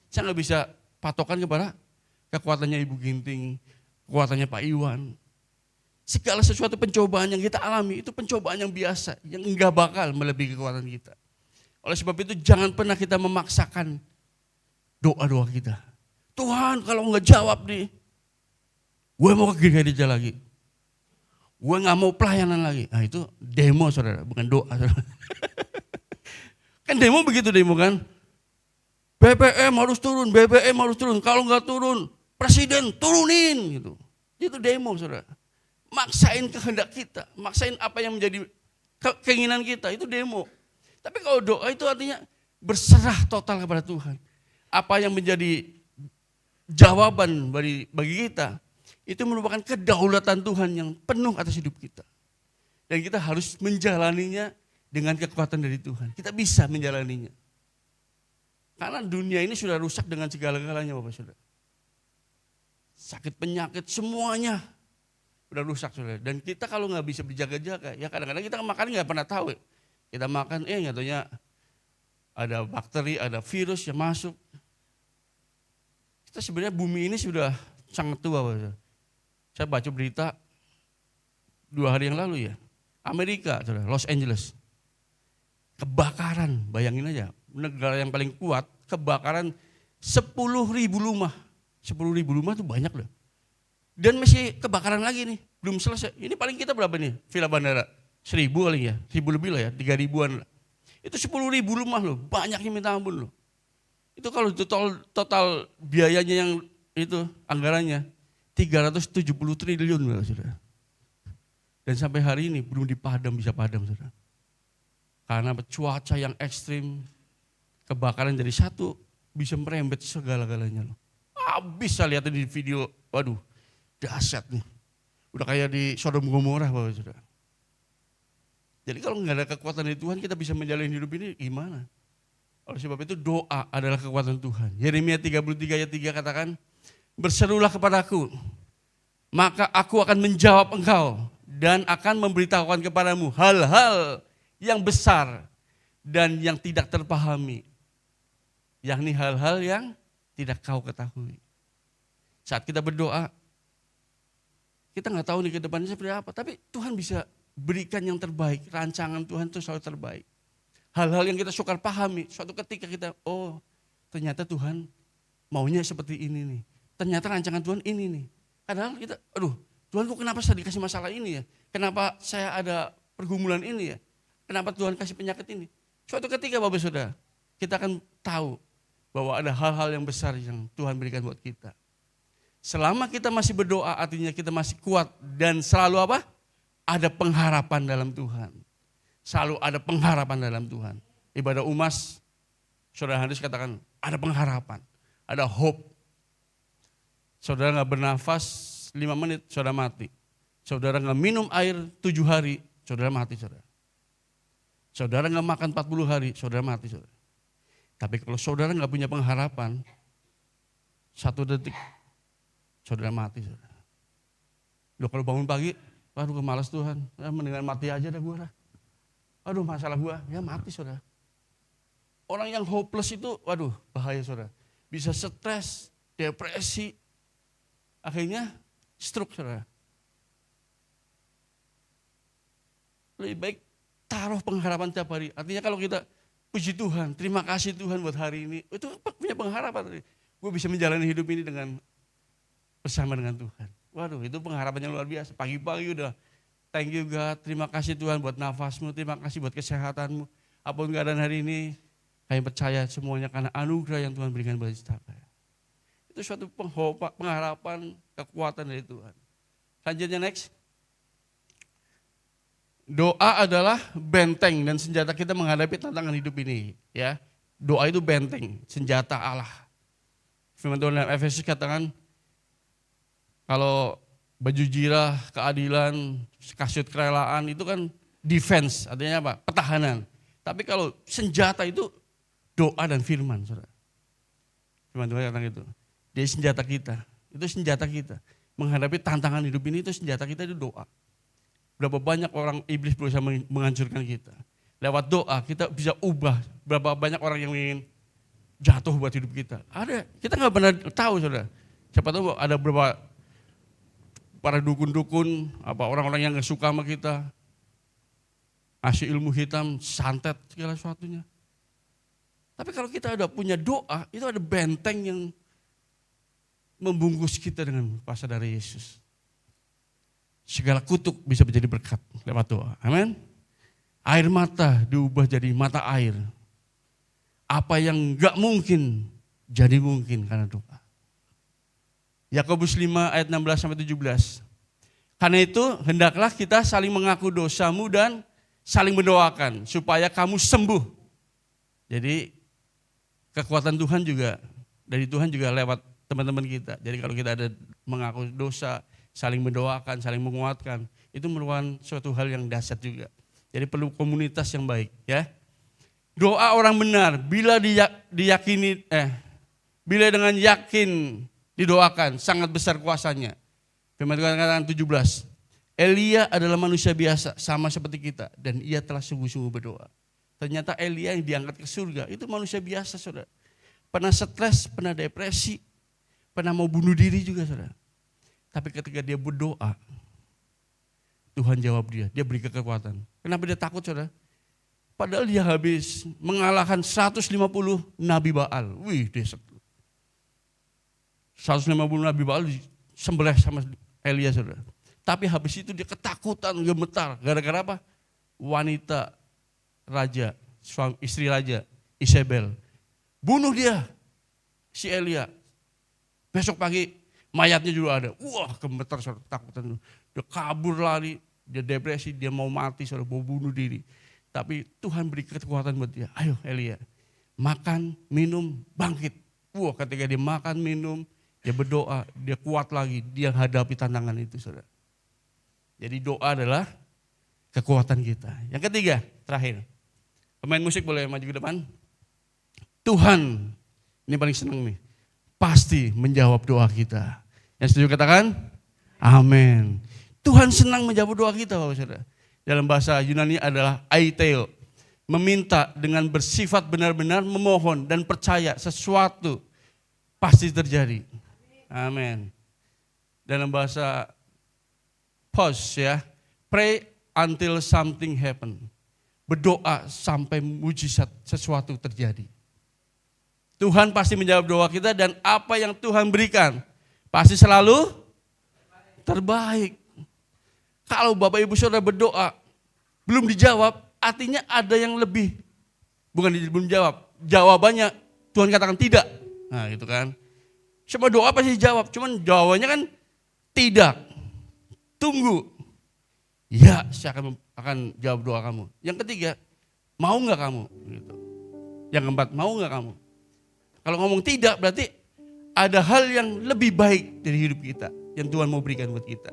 Speaker 3: Saya nggak bisa patokan kepada kekuatannya Ibu Ginting, kekuatannya Pak Iwan. Segala sesuatu pencobaan yang kita alami itu pencobaan yang biasa, yang enggak bakal melebihi kekuatan kita. Oleh sebab itu jangan pernah kita memaksakan doa-doa kita. Tuhan kalau enggak jawab nih, gue mau ke gereja lagi. Gue gak mau pelayanan lagi. Nah itu demo saudara, bukan doa saudara. Kan demo begitu demo kan. BBM harus turun, BBM harus turun. Kalau enggak turun, presiden turunin gitu. Itu demo saudara. Maksain kehendak kita, maksain apa yang menjadi keinginan kita, itu demo. Tapi kalau doa itu artinya berserah total kepada Tuhan. Apa yang menjadi jawaban bagi kita, itu merupakan kedaulatan Tuhan yang penuh atas hidup kita. Dan kita harus menjalaninya dengan kekuatan dari Tuhan. Kita bisa menjalaninya. Karena dunia ini sudah rusak dengan segala-galanya Bapak Saudara. Sakit penyakit semuanya udah rusak saudara. Dan kita kalau nggak bisa berjaga-jaga, ya kadang-kadang kita makan nggak pernah tahu. Kita makan, nyatanya ada bakteri, ada virus yang masuk. Kita sebenarnya bumi ini sudah sangat tua. Saudara. Saya baca berita 2 hari yang lalu ya, Amerika, saudara, Los Angeles. Kebakaran, bayangin aja, negara yang paling kuat, kebakaran 10.000 rumah. 10.000 rumah itu banyak loh. Dan masih kebakaran lagi nih, belum selesai. Ini paling kita berapa nih, Villa Bandara? 1.000 kali ya, 1.000 lebih lah ya, 3.000-an lah. Itu 10.000 rumah loh, banyaknya minta ampun loh. Itu kalau total biayanya yang itu, anggarannya, 370 triliun saudara. Dan sampai hari ini belum bisa padam saudara. Karena cuaca yang ekstrim, kebakaran dari satu bisa merembet segala-galanya loh. Bisa lihat di video, waduh dahsyat nih. Udah kayak di Sodom Gomorrah Bapak Saudara. Jadi kalau nggak ada kekuatan dari Tuhan kita bisa menjalani hidup ini gimana? Oleh sebab itu doa adalah kekuatan Tuhan. Yeremia 33 ayat 3 katakan, berserulah kepadaku, maka aku akan menjawab engkau dan akan memberitahukan kepadamu hal-hal yang besar dan yang tidak terpahami. Yakni hal-hal yang tidak kau ketahui. Saat kita berdoa, kita nggak tahu nih ke depannya seperti apa, tapi Tuhan bisa berikan yang terbaik. Rancangan Tuhan itu selalu terbaik. Hal-hal yang kita sukar pahami, suatu ketika kita, oh ternyata Tuhan maunya seperti ini nih. Ternyata rancangan Tuhan ini nih. Padahal kita, aduh Tuhan kok kenapa saya dikasih masalah ini ya? Kenapa saya ada pergumulan ini ya? Kenapa Tuhan kasih penyakit ini? Suatu ketika Bapak Saudara, kita akan tahu bahwa ada hal-hal yang besar yang Tuhan berikan buat kita. Selama kita masih berdoa artinya kita masih kuat dan selalu apa? Ada pengharapan dalam Tuhan. Selalu ada pengharapan dalam Tuhan. Ibadah Umas, Saudara Haris katakan ada pengharapan. ada hope. Saudara nggak bernafas 5 menit, saudara mati. Saudara nggak minum air 7 hari, saudara mati saudara. Saudara nggak makan 40 hari, saudara mati saudara. Tapi kalau saudara nggak punya pengharapan, 1 detik, saudara mati saudara. Loh kalau bangun pagi, waduh kemalas Tuhan, ya mendingan mati aja dah gue. Aduh masalah gue, ya mati saudara. Orang yang hopeless itu, waduh bahaya saudara. Bisa stres, depresi, akhirnya stroke saudara. Lebih baik taruh pengharapan tiap hari. Artinya kalau kita puji Tuhan, terima kasih Tuhan buat hari ini. Itu punya pengharapan. Gue bisa menjalani hidup ini dengan bersama dengan Tuhan. Waduh itu pengharapannya luar biasa. Pagi-pagi udah thank you God, terima kasih Tuhan buat nafasmu, terima kasih buat kesehatanmu. Apapun keadaan hari ini, kami percaya semuanya karena anugerah yang Tuhan berikan bagi kita. Itu suatu pengharapan, kekuatan dari Tuhan. Selanjutnya next. Doa adalah benteng dan senjata kita menghadapi tantangan hidup ini. Ya, doa itu benteng, senjata Allah. Firman Tuhan dalam Efesus katakan, kalau baju jirah, keadilan, kasut kerelaan itu kan defense, artinya apa? Pertahanan. Tapi kalau senjata itu doa dan firman, saudara. Firman Tuhan katakan itu. Dia senjata kita, itu senjata kita. Menghadapi tantangan hidup ini itu senjata kita itu doa. Berapa banyak orang iblis berusaha menghancurkan kita. Lewat doa kita bisa ubah. Berapa banyak orang yang ingin jatuh buat hidup kita. Ada, kita nggak pernah tahu saudara. Siapa tahu ada beberapa para dukun-dukun, apa orang-orang yang nggak suka sama kita, kasih ilmu hitam, santet segala sesuatunya. Tapi kalau kita ada punya doa, itu ada benteng yang membungkus kita dengan kuasa dari Yesus. Segala kutuk bisa menjadi berkat lewat doa. Amin. Air mata diubah jadi mata air. Apa yang enggak mungkin jadi mungkin karena doa. Yakobus 5 ayat 16 sampai 17. Karena itu hendaklah kita saling mengaku dosamu dan saling mendoakan supaya kamu sembuh. Jadi kekuatan Tuhan juga dari Tuhan juga lewat teman-teman kita. Jadi kalau kita ada mengaku dosa, saling mendoakan, saling menguatkan, itu merupakan suatu hal yang dahsyat juga. Jadi perlu komunitas yang baik, ya. Doa orang benar bila bila dengan yakin didoakan sangat besar kuasanya. Firman Tuhan katakan 17. Elia adalah manusia biasa sama seperti kita dan ia telah sungguh-sungguh berdoa. Ternyata Elia yang diangkat ke surga itu manusia biasa, saudara. Pernah stres, pernah depresi, pernah mau bunuh diri juga, saudara. Tapi ketika dia berdoa, Tuhan jawab dia beri kekuatan. Kenapa dia takut saudara? Padahal dia habis mengalahkan 150 Nabi Baal. Wih, dia 150 Nabi Baal disembelih sama Elia saudara. Tapi habis itu dia ketakutan, gemetar. Gara-gara apa? Wanita raja, istri raja, Isabel. Bunuh dia, si Elia. Besok pagi mayatnya juga ada. Wah, gemetar saudara, takutan. Dia kabur lari, dia depresi, dia mau mati saudara, mau bunuh diri. Tapi Tuhan beri kekuatan buat dia. Ayo Elia, makan, minum, bangkit. Wah, ketika dia makan, minum, dia berdoa, dia kuat lagi, dia hadapi tantangan itu saudara. Jadi doa adalah kekuatan kita. Yang ketiga, terakhir. Pemain musik boleh maju ke depan. Tuhan, ini paling senang nih, pasti menjawab doa kita. Yang setuju katakan, amin. Tuhan senang menjawab doa kita, Bapak Saudara. Dalam bahasa Yunani adalah aiteo. Meminta dengan bersifat benar-benar memohon dan percaya sesuatu pasti terjadi. Amin. Dalam bahasa pause ya, pray until something happen. Berdoa sampai mujizat sesuatu terjadi. Tuhan pasti menjawab doa kita dan apa yang Tuhan berikan pasti selalu terbaik. Kalau Bapak Ibu Saudara berdoa belum dijawab, artinya ada yang lebih. Bukan belum jawab, jawabannya Tuhan katakan tidak. Nah gitu kan. Semua doa pasti dijawab, cuman jawabannya kan tidak. Tunggu. Ya, saya akan jawab doa kamu. Yang ketiga, mau nggak kamu? Gitu. Yang keempat, mau nggak kamu? Kalau ngomong tidak berarti ada hal yang lebih baik dari hidup kita yang Tuhan mau berikan buat kita.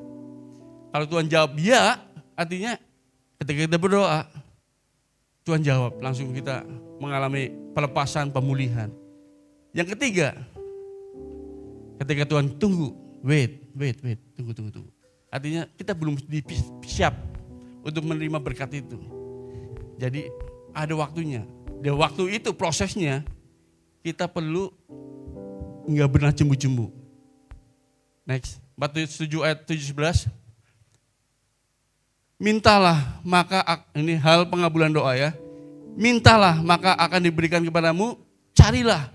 Speaker 3: Kalau Tuhan jawab ya, artinya ketika kita berdoa, Tuhan jawab, langsung kita mengalami pelepasan, pemulihan. Yang ketiga, ketika Tuhan tunggu, wait, tunggu. Artinya kita belum siap untuk menerima berkat itu. Jadi ada waktunya. Dan waktu itu prosesnya kita perlu nggak pernah jemu-jemu. Next, Matius 7 ayat 17. Mintalah maka, ini hal pengabulan doa ya. Mintalah maka akan diberikan kepadamu, carilah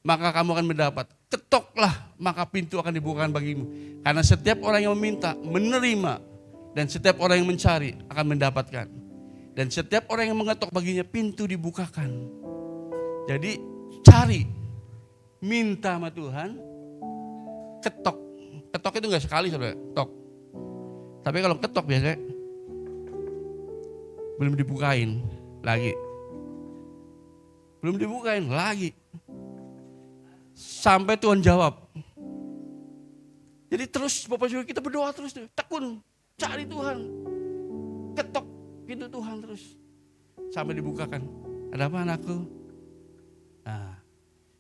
Speaker 3: maka kamu akan mendapat. Ketoklah maka pintu akan dibukakan bagimu. Karena setiap orang yang meminta, menerima. Dan setiap orang yang mencari akan mendapatkan. Dan setiap orang yang mengetok baginya pintu dibukakan. Jadi cari, minta sama Tuhan, ketok. Ketok itu enggak sekali saudara, ketok. Tapi kalau ketok biasanya belum dibukain lagi. Belum dibukain lagi. Sampai Tuhan jawab. Jadi terus Bapak Ibu kita berdoa terus, tekun, cari Tuhan. Ketok pintu Tuhan terus. Sampai dibukakan. Ada apa anakku? Nah,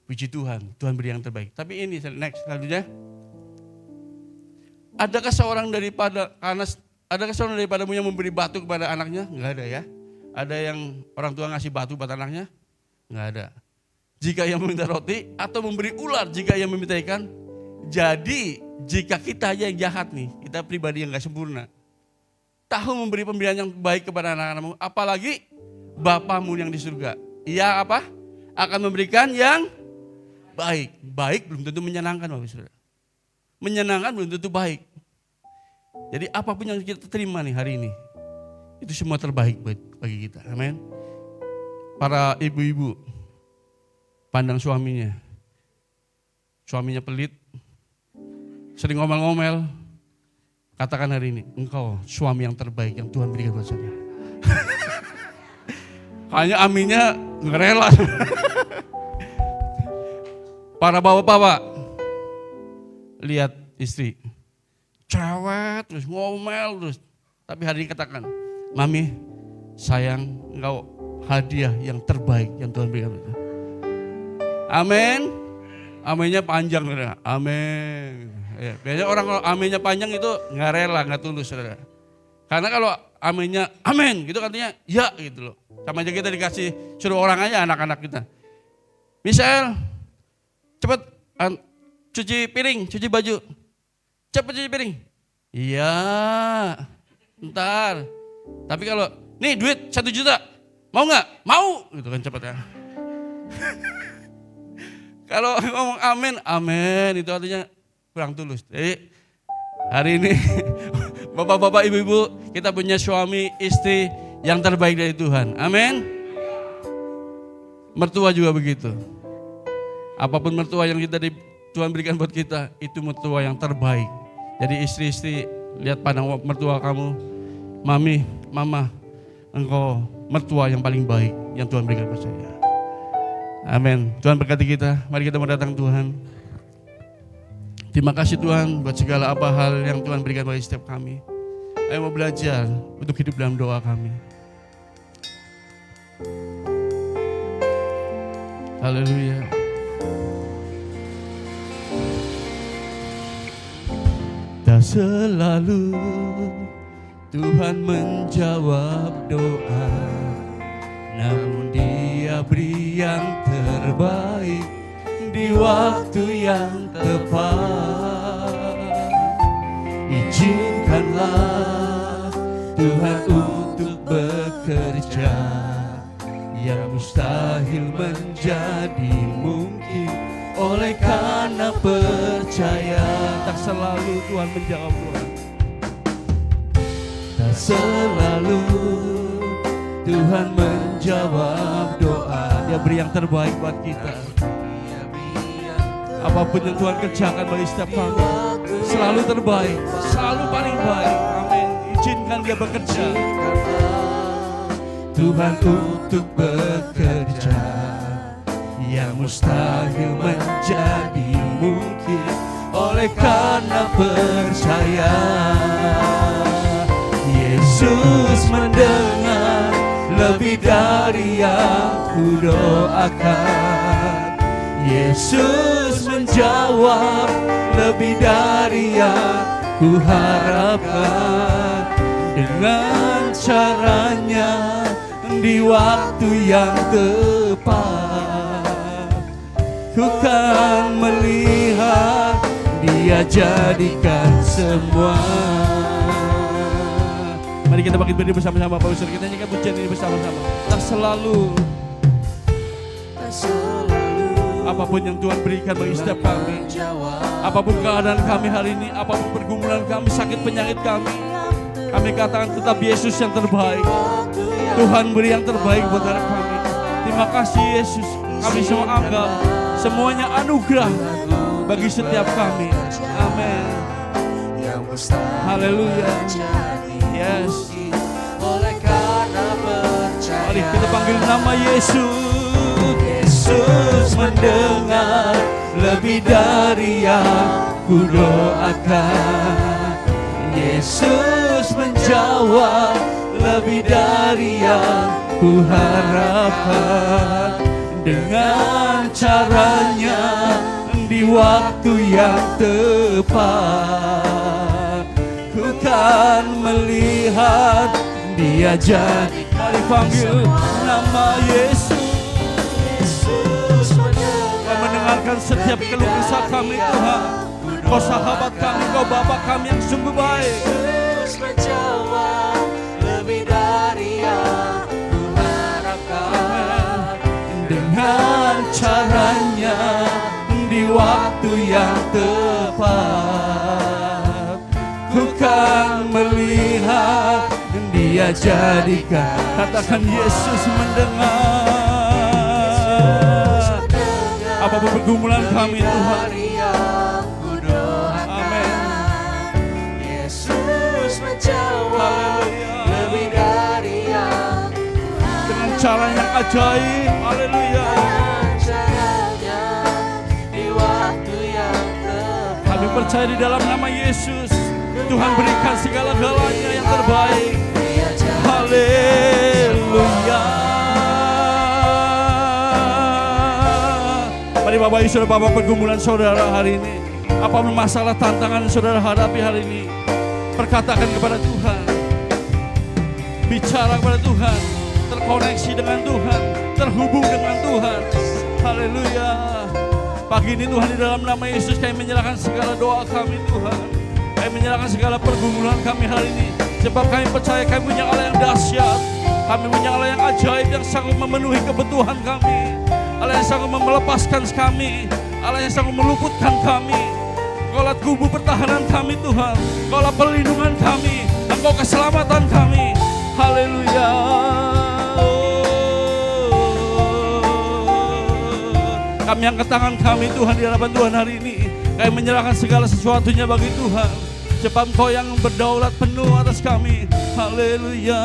Speaker 3: puji Tuhan, Tuhan beri yang terbaik. Tapi ini next selanjutnya. Adakah seorang daripadamu yang memberi batu kepada anaknya? Enggak ada ya. Ada yang orang tua ngasih batu buat anaknya? Enggak ada. Jika yang meminta roti atau memberi ular jika yang meminta ikan. Jadi jika kita aja yang jahat nih, kita pribadi yang gak sempurna, tahu memberi pemberian yang baik kepada anak-anakmu, apalagi Bapamu yang di surga. Ia apa? Akan memberikan yang baik. Baik belum tentu menyenangkan Bapak Saudara. Menyenangkan belum tentu baik. Jadi apapun yang kita terima nih hari ini, itu semua terbaik bagi kita. Amin. Para ibu-ibu, pandang suaminya. Suaminya pelit, sering ngomel-ngomel. Katakan hari ini, engkau suami yang terbaik yang Tuhan berikan buat saya. Hanya aminnya ngerela. Para bapak-bapak, lihat istri, cewek terus ngomel terus. Tapi hari ini katakan, mami sayang engkau hadiah yang terbaik yang Tuhan berikan. Amin. Aminnya panjang saudara. Amin. Ya, biasanya orang kalau aminnya panjang itu nggak rela, nggak tulus saudara. Karena kalau aminnya amin gitu katanya ya gitu loh. Sama aja kita dikasih suruh orang aja anak-anak kita. Misal cepet cuci piring, cuci baju. Cepet cuci piring. Iya, ntar. Tapi kalau, nih duit 1 juta, mau nggak? Mau, gitu kan cepet ya. Kalau ngomong amin, amin itu artinya kurang tulus. Jadi hari ini bapak-bapak, ibu-ibu, kita punya suami, istri yang terbaik dari Tuhan. Amin. Mertua juga begitu. Apapun mertua yang Tuhan berikan buat kita, itu mertua yang terbaik. Jadi istri-istri, lihat pandang mertua kamu, mami, mama, engkau mertua yang paling baik yang Tuhan berikan buat saya. Amin. Tuhan berkati kita, mari kita mendatang Tuhan. Terima kasih Tuhan buat segala apa hal yang Tuhan berikan bagi setiap kami. Ayo mau belajar untuk hidup dalam doa kami. Haleluya. Tak selalu Tuhan menjawab doa, namun Dia beri yang terbaik di waktu yang tepat. Izinkanlah Tuhan untuk bekerja, yang mustahil menjadi mungkin oleh karena percaya. Tak selalu Tuhan menjawab doa, tak selalu Tuhan menjawab doa. Dia beri yang terbaik buat kita. Apapun yang Tuhan kerjakan bagi setiap kami, selalu terbaik, selalu paling baik. Amin. Izinkan Dia bekerja. Tuhan untuk bekerja, yang mustahil menjadi mungkin oleh karena percaya. Yesus mendengar lebih dari yang ku doakan. Yesus menjawab lebih dari yang ku harapkan. Dengan caranya di waktu yang tepat, ku kan melihat Dia jadikan semua. Mari kita bangkit berdiri bersama-sama, Bapak Saudara, kita nyanyikan pujian ini bersama-sama. Tak selalu apapun yang Tuhan berikan bagi setiap kami, apapun keadaan kami hari ini, apapun pergumulan kami, sakit penyakit kami katakan tetap Yesus yang terbaik. Tuhan beri yang terbaik buat kami. Terima kasih Yesus. Kami semua anggap semuanya anugerah bagi setiap kami. Amin. Haleluya. Yes. Mari kita panggil nama Yesus. Yesus mendengar lebih dari yang ku doakan. Yesus menjawab lebih dari yang ku harapkan. Dengan caranya di waktu yang tepat, ku kan melihat Dia jadi. Mari panggil nama Yesus. Kau mendengarkan setiap keluh kesah kami Tuhan. Kau sahabat kami, Kau Bapa kami yang sungguh baik.
Speaker 2: Yesus menjawab lebih dari yang ku harapkan.
Speaker 3: Dengan caranya di waktu yang tepat, ku kan melihat Dia jadikan. Katakan Yesus mendengar apapun pergumulan kami Tuhan. Amin.
Speaker 2: Yesus menjawab lebih dari yang
Speaker 3: Dengan cara yang ajaib. Haleluya.
Speaker 2: caranya di waktu yang tepat.
Speaker 3: Kami percaya di dalam nama Yesus Tuhan berikan segala-galanya yang terbaik. Haleluya. Mari Bapak Ibu Saudara, Bapak pergumulan saudara hari ini, apapun masalah tantangan saudara hadapi hari ini, perkatakan kepada Tuhan, bicara kepada Tuhan, terkoneksi dengan Tuhan, terhubung dengan Tuhan. Haleluya. Pagi ini Tuhan, di dalam nama Yesus kami menyerahkan segala doa kami Tuhan. Kami menyerahkan segala pergumulan kami hari ini. Sebab kami percaya kami punya Allah yang dahsyat. Kami punya Allah yang ajaib yang sanggup memenuhi kebutuhan kami. Allah yang sanggup melepaskan kami. Allah yang sanggup meluputkan kami. Engkaulah kubu pertahanan kami Tuhan. Engkaulah perlindungan kami. Engkau keselamatan kami. Haleluya. Kami angkat tangan kami Tuhan di hadapan Tuhan hari ini. Kami menyerahkan segala sesuatunya bagi Tuhan. Sebab Engkau yang berdaulat penuh atas kami. Haleluya.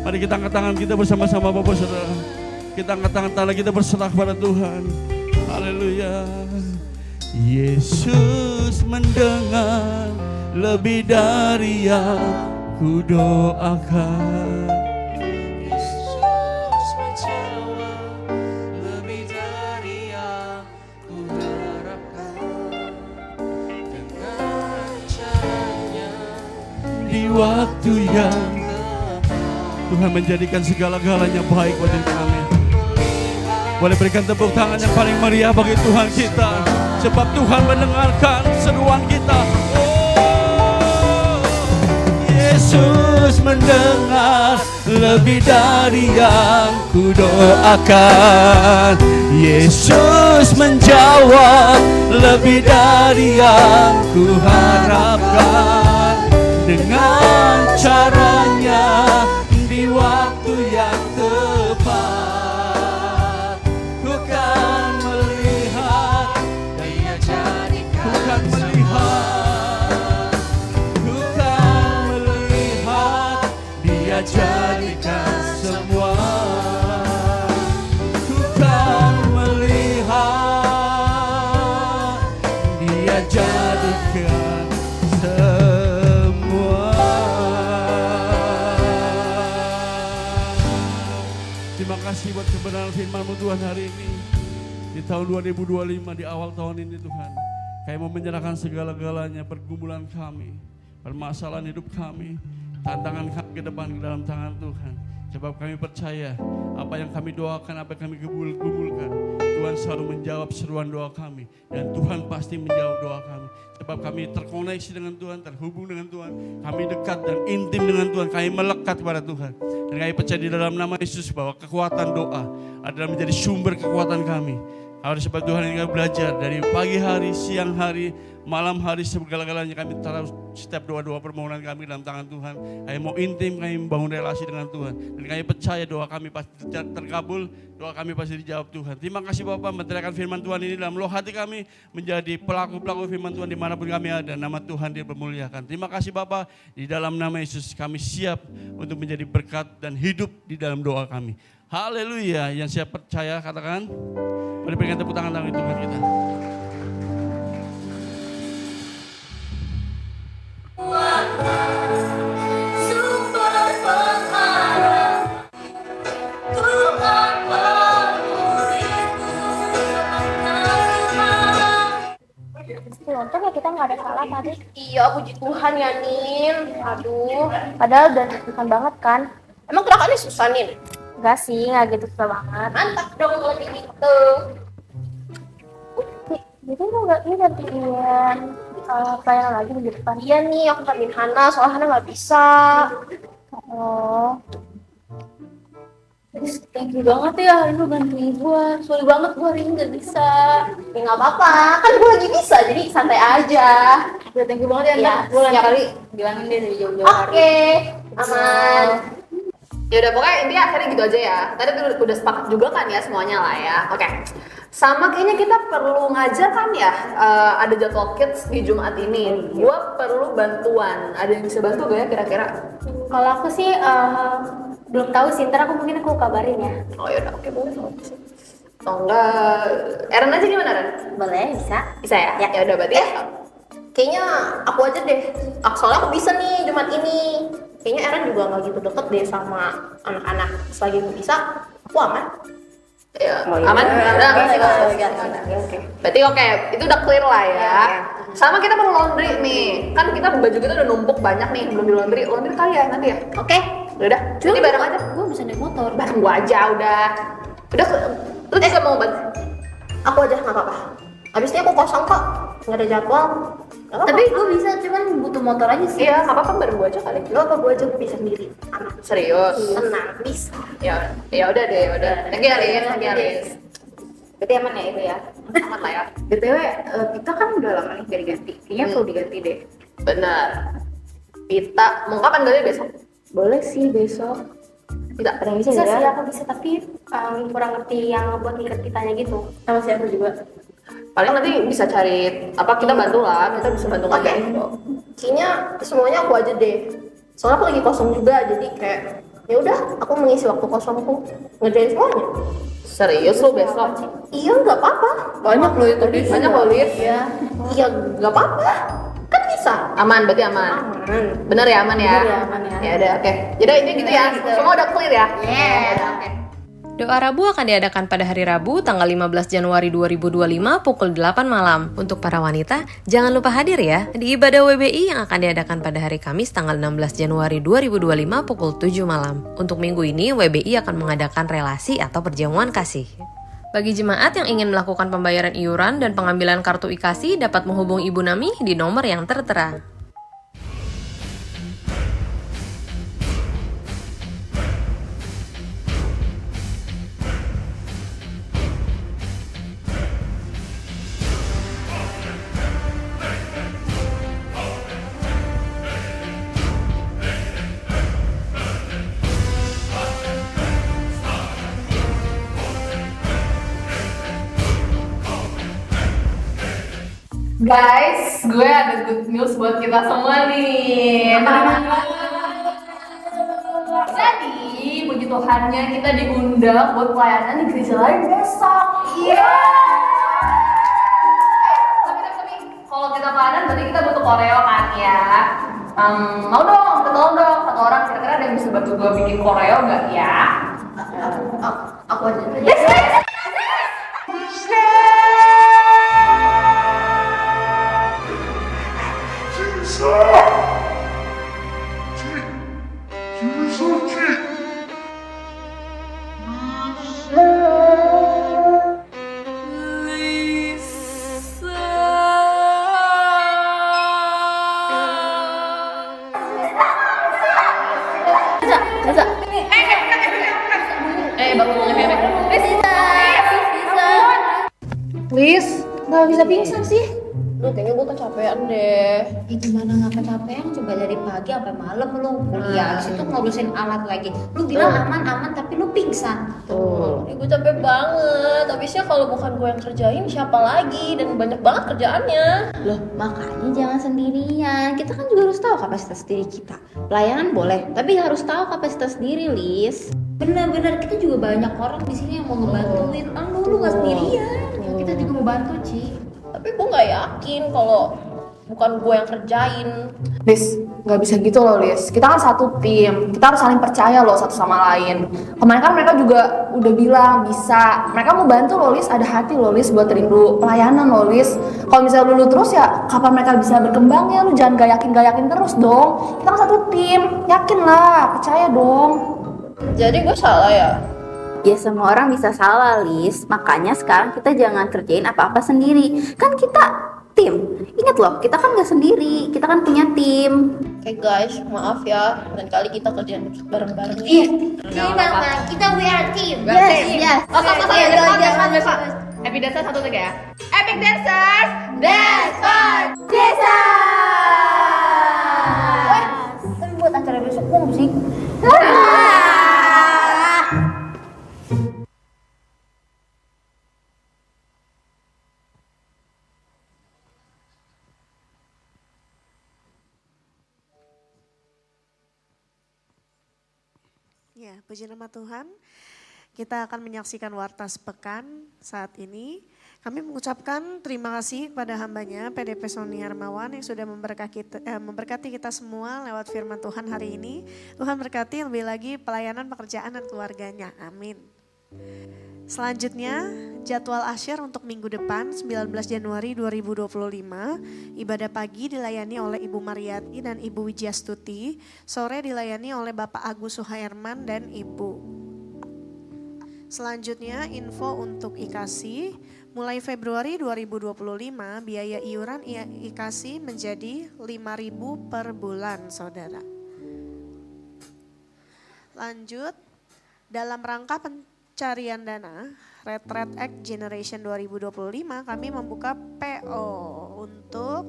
Speaker 3: Mari kita angkat tangan kita bersama-sama Bapak Saudara. Kita angkat tangan kita berserah kepada Tuhan. Haleluya. Yesus mendengar lebih dari yang ku doakan.
Speaker 2: Yesus menjawab lebih dari yang ku harapkan. Dengan caranya
Speaker 3: Di waktu yang Tuhan menjadikan segala-galanya baik buat kami. Boleh berikan tepuk tangan yang paling meriah bagi Tuhan kita. Sebab Tuhan mendengarkan seruan kita. Oh, Yesus mendengar lebih dari yang ku doakan. Yesus menjawab lebih dari yang ku harapkan. Dengan caranya di waktu yang tepat, ku kan melihat
Speaker 2: Dia jadikan
Speaker 3: ku kan melihat Dia jadikan semua. Ku kan Ia jadikan semua. Terima kasih buat kebenaran firman-Mu Tuhan hari ini. Di tahun 2025, di awal tahun ini Tuhan, kami mau menyerahkan segala-galanya, pergumulan kami, permasalahan hidup kami, tantangan kami ke depan ke dalam tangan Tuhan. Sebab kami percaya apa yang kami doakan, apa yang kami gumulkan, Tuhan selalu menjawab seruan doa kami. Dan Tuhan pasti menjawab doa kami. Sebab kami terkoneksi dengan Tuhan, terhubung dengan Tuhan. Kami dekat dan intim dengan Tuhan, kami melekat kepada Tuhan. Dan kami percaya di dalam nama Yesus bahwa kekuatan doa adalah menjadi sumber kekuatan kami. Hari sebab Tuhan yang kami belajar dari pagi hari, siang hari, malam hari, segala-galanya kami taruh setiap doa-doa permohonan kami dalam tangan Tuhan. Kami mau intim, kami membangun relasi dengan Tuhan. Dan kami percaya doa kami pasti terkabul, doa kami pasti dijawab Tuhan. Terima kasih Bapak menteriakan firman Tuhan ini dalam loh hati kami menjadi pelaku-pelaku firman Tuhan dimanapun kami ada. Nama Tuhan dipermuliakan. Terima kasih Bapak, di dalam nama Yesus kami siap untuk menjadi berkat dan hidup di dalam doa kami. Haleluya, yang siap percaya katakan. Mari berikan tepuk tangan untuk Tuhan kita.
Speaker 4: Sumber pengharap, Tuhan pemulihanku,
Speaker 5: Untung ya kita nggak ada salah tadi.
Speaker 6: Iya, puji Tuhan ya Nin. Aduh,
Speaker 5: Padahal udah susah banget kan?
Speaker 6: emang gerakannya susah Nin?
Speaker 5: Enggak sih, nggak gitu susah banget.
Speaker 6: Mantap dong kalau kayak gitu.
Speaker 5: Jadi lu nggak ini gantiin pelayanan lagi minggu depan?
Speaker 6: Iya nih, aku gantiin Hana, soalnya Hana nggak bisa.
Speaker 5: Oh,
Speaker 6: Thank you banget ya, lu bantuin gua. Sorry banget gua hari ini nggak bisa. Ya nggak apa-apa, kan gua lagi bisa, jadi santai aja.
Speaker 5: udah thank you banget ya.
Speaker 6: Ya,
Speaker 5: Gue lain
Speaker 6: siap.
Speaker 5: kali bilangin deh dari jauh-jauh
Speaker 6: Oke,
Speaker 5: hari.
Speaker 6: aman.
Speaker 7: Ya udah pokoknya intinya akhirnya gitu aja ya. Tadi udah sepakat juga kan ya semuanya lah ya. Oke. Sama kayaknya kita perlu ngajar kan ya. Ada jadwal kids di Jumat ini. Gua perlu bantuan. Ada yang bisa bantu gak ya kira-kira?
Speaker 5: Kalau aku sih belum tahu sih, ntar aku mungkin aku kabarin ya.
Speaker 7: Oh ya udah oke boleh. Oh enggak. Eren aja gimana Ren?
Speaker 5: Boleh, bisa.
Speaker 7: Bisa ya? Ya udah berarti ya.
Speaker 6: Kayaknya aku aja deh. Soalnya aku bisa nih Jumat ini. Kayaknya Eren juga nggak gitu deket deh sama anak-anak. Selagi aku bisa, aku aman.
Speaker 7: Ya,
Speaker 6: Oh, iya.
Speaker 7: aman? Udah,
Speaker 6: Boleh,
Speaker 7: oke.
Speaker 6: boleh. Oke.
Speaker 7: Berarti oke, itu udah clear lah ya. Sama kita perlu laundry nih. Kan kita baju kita udah numpuk banyak nih, belum di laundry. Laundry kali ya nanti ya?
Speaker 6: Oke.
Speaker 7: Udah, nanti bareng aja.
Speaker 5: Gue bisa naik motor.
Speaker 7: Bareng gua aja udah. Udah, lu juga mau bantu?
Speaker 6: Aku aja nggak apa-apa. Habis ini aku kosong kok, nggak ada jadwal. Nggak apa-apa.
Speaker 5: Tapi gue bisa, cuman butuh motor aja sih.
Speaker 7: Iya, nggak apa-apa bareng gua aja kali.
Speaker 6: Nggak apa, gue aja gue bisa sendiri. Aman.
Speaker 7: Serius?
Speaker 6: Tenang, bisa.
Speaker 7: Ya udah deh, udah. Thank you Aris, thank you Aris.
Speaker 5: Berarti aman ya itu ya.
Speaker 7: Aman lah ya.
Speaker 8: BTW, kita kan udah lama nih gak diganti. Kayaknya perlu diganti deh.
Speaker 7: Benar. Kita mau kapan kali besok?
Speaker 8: Boleh sih besok.
Speaker 7: Tidak.
Speaker 5: Ada yang bisa
Speaker 6: Bisa
Speaker 5: ya?
Speaker 6: sih, aku bisa, tapi kurang ngerti yang buat ngikat kitanya gitu.
Speaker 5: Sama si aku juga.
Speaker 7: Paling nanti bisa cari apa kita bantu lah, kita bisa bantu
Speaker 6: Oke.
Speaker 7: ngajarin kok.
Speaker 6: Kayaknya semuanya aku aja deh. Soalnya aku lagi kosong juga, jadi kayak ya udah, aku mengisi waktu kosongku ngerjain semuanya.
Speaker 7: Serius lu besok?
Speaker 6: Iya, nggak apa-apa.
Speaker 7: Banyak loh itu, banyak loh Lid.
Speaker 6: Iya, nggak apa-apa. Kan bisa.
Speaker 7: Aman, berarti aman.
Speaker 6: Aman.
Speaker 7: Bener ya aman ya?
Speaker 5: Bener ya, aman ya.
Speaker 7: Ya udah, oke. Jadi ini gitu ya. Semua udah clear ya?
Speaker 6: Yeah.
Speaker 7: Oke.
Speaker 9: Doa Rabu akan diadakan pada hari Rabu tanggal 15 Januari 2025 pukul 8 malam. Untuk para wanita, jangan lupa hadir ya di ibadah WBI yang akan diadakan pada hari Kamis tanggal 16 Januari 2025 pukul 7 malam. Untuk minggu ini, WBI akan mengadakan relasi atau perjamuan kasih. Bagi jemaat yang ingin melakukan pembayaran iuran dan pengambilan kartu IKASI dapat menghubungi Ibu Nami di nomor yang tertera.
Speaker 7: Guys, gue ada good news buat kita semua nih. Jadi, puji Tuhannya kita diundang buat pelayanan di gereja lain besok. Iya. Tapi, kalau kalau kita pelayanan berarti kita butuh koreo kan ya. Mau dong, kita tolong dong satu orang kira-kira ada yang bisa bantu gue bikin koreo nggak ya?
Speaker 6: Aku aja dulu ya.
Speaker 7: Yes. Liz, nggak bisa pingsan sih.
Speaker 6: Duh, kayaknya gue kecapean deh.
Speaker 8: Gimana nggak kecapean? Coba dari pagi sampai malam lu kuliah, abis itu ngurusin alat lagi. Lu bilang aman-aman tapi lu pingsan.
Speaker 6: Gue capek banget. Habisnya kalau bukan gue yang kerjain, siapa lagi? Dan banyak banget kerjaannya.
Speaker 8: Loh, makanya jangan sendirian. Kita kan juga harus tahu kapasitas diri kita. Pelayanan boleh, tapi harus tahu kapasitas diri, Lis. Bener-bener kita juga banyak orang di sini yang mau ngebantuin. Lu nggak sendirian. Ya, kita juga mau bantu, Ci.
Speaker 6: Tapi gue nggak yakin kalau bukan gue yang kerjain.
Speaker 7: Liz, nggak bisa gitu loh Liz. Kita kan satu tim, kita harus saling percaya loh satu sama lain. Kemarin kan mereka juga udah bilang bisa. Mereka mau bantu loh Liz, ada hati loh Liz buat rindu pelayanan loh Liz. Kalau misalnya lu terus ya, kapan mereka bisa berkembang ya? Lu jangan gak yakin terus dong. Kita kan satu tim, yakin lah, percaya dong.
Speaker 6: Jadi gue salah ya?
Speaker 8: Ya semua orang bisa salah, Lis. Makanya sekarang kita jangan kerjain apa-apa sendiri. Kan kita tim. Ingat loh, kita kan gak sendiri. Kita kan punya tim.
Speaker 6: Oke guys, maaf ya. Lain kali kita kerjaan bareng-bareng.
Speaker 8: Iya.
Speaker 4: Kita we are team.
Speaker 8: Yes.
Speaker 7: Epic Dancers satu lagi ya. Epic Dancers,
Speaker 4: Dance for
Speaker 8: Desa. Tapi buat acara besok kok sih?
Speaker 1: Ya, puji nama Tuhan. Kita akan menyaksikan warta sepekan saat ini. Kami mengucapkan terima kasih kepada hambanya PDP Sony Hermawan yang sudah memberkati kita semua lewat firman Tuhan hari ini. Tuhan berkati lebih lagi pelayanan pekerjaan dan keluarganya. Amin. Selanjutnya jadwal asyir untuk minggu depan 19 Januari 2025. Ibadah pagi dilayani oleh Ibu Mariati dan Ibu Wijastuti. Sore dilayani oleh Bapak Agus Suhairman dan Ibu. Selanjutnya info untuk IKASI. Mulai Februari 2025 biaya iuran IKASI menjadi 5.000 per bulan saudara. Lanjut, dalam rangka pencarian dana Retreat Act Generation 2025 kami membuka PO untuk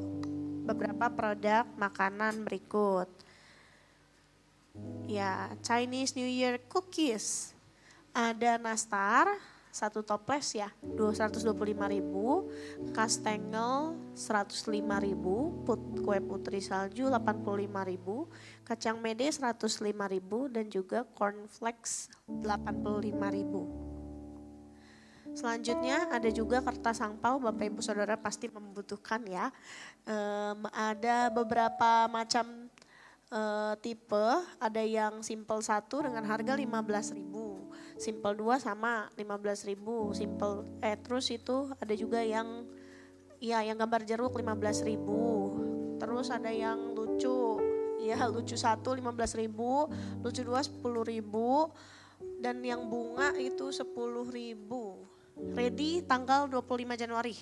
Speaker 1: beberapa produk makanan berikut. Ya, Chinese New Year Cookies. Ada nastar, 1 toples ya, 225.000, kastengel 105.000, kue putri salju 85.000, kacang mede 105.000 dan juga cornflakes 85.000. Selanjutnya ada juga kertas angpau, Bapak Ibu Saudara pasti membutuhkan ya. Ada beberapa macam tipe, ada yang simple 1 dengan harga 15.000. Simple 2 sama 15.000, terus itu ada juga yang gambar jeruk 15.000. Terus ada yang lucu, lucu 1 15.000, lucu 2 10.000 dan yang bunga itu 10.000. Ready tanggal 25 Januari.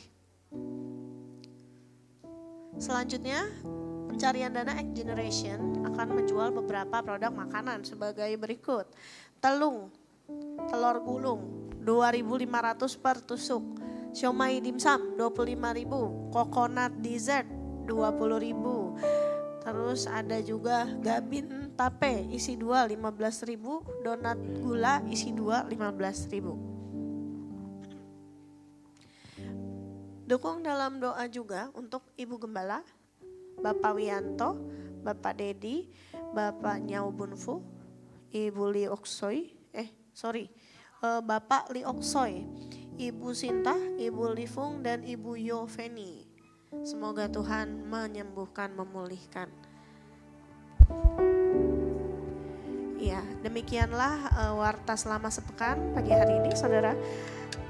Speaker 1: Selanjutnya pencarian dana Act Generation akan menjual beberapa produk makanan sebagai berikut. Telur gulung 2.500 per tusuk, siomay dimsum 25.000, coconut dessert 20.000. Terus ada juga gabin tape isi 2 15.000, donat gula isi 2 15.000. Dukung dalam doa juga untuk Ibu Gembala, Bapak Wianto, Bapak Dedi, Bapak Nyau Bunfu, Ibu Li Oksoy, Bapak Li Oksoy, Ibu Sinta, Ibu Lifung dan Ibu Yoveni. Semoga Tuhan menyembuhkan, memulihkan. Ya, demikianlah warta selama sepekan pagi hari ini, saudara.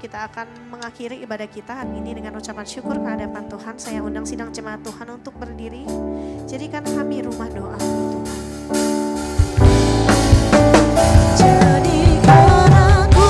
Speaker 1: Kita akan mengakhiri ibadah kita hari ini dengan ucapan syukur kehadapan Tuhan. Saya undang sidang jemaat Tuhan untuk berdiri. Jadikan kami rumah doa untuk Tuhan. Jadikan aku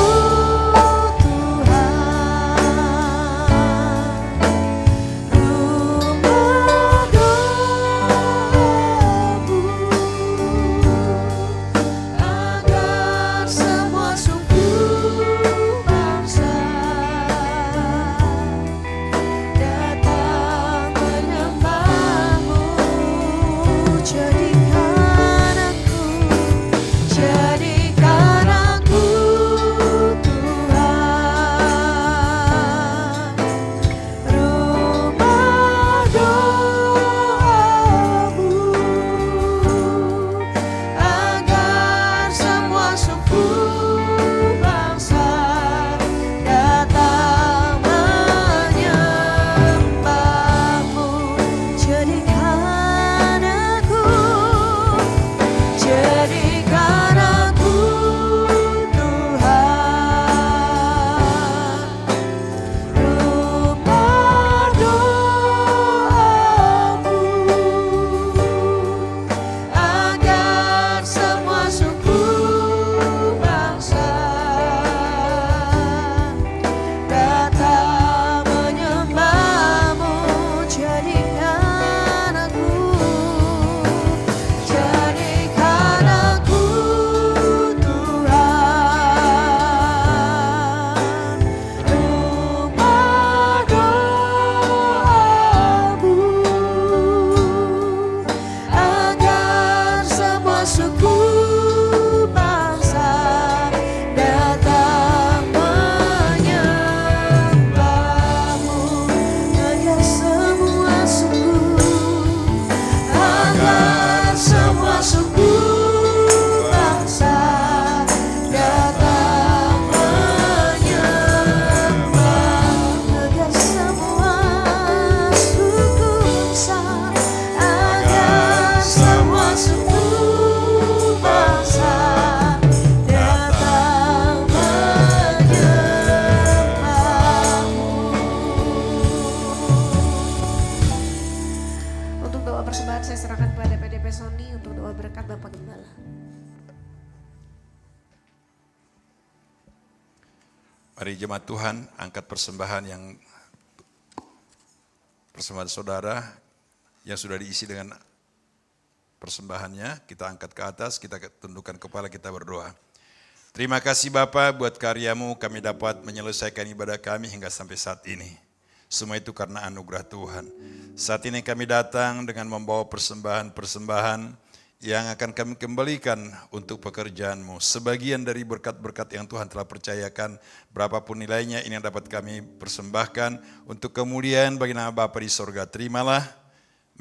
Speaker 10: Mari jemaat Tuhan angkat persembahan saudara yang sudah diisi dengan persembahannya, kita angkat ke atas, kita tundukkan kepala, kita berdoa. Terima kasih Bapa buat karya-Mu kami dapat menyelesaikan ibadah kami hingga sampai saat ini. Semua itu karena anugerah Tuhan. Saat ini kami datang dengan membawa persembahan-persembahan yang akan kami kembalikan untuk pekerjaan-Mu. Sebagian dari berkat-berkat yang Tuhan telah percayakan, berapapun nilainya, ini yang dapat kami persembahkan untuk kemuliaan bagi nama Bapa di sorga. Terimalah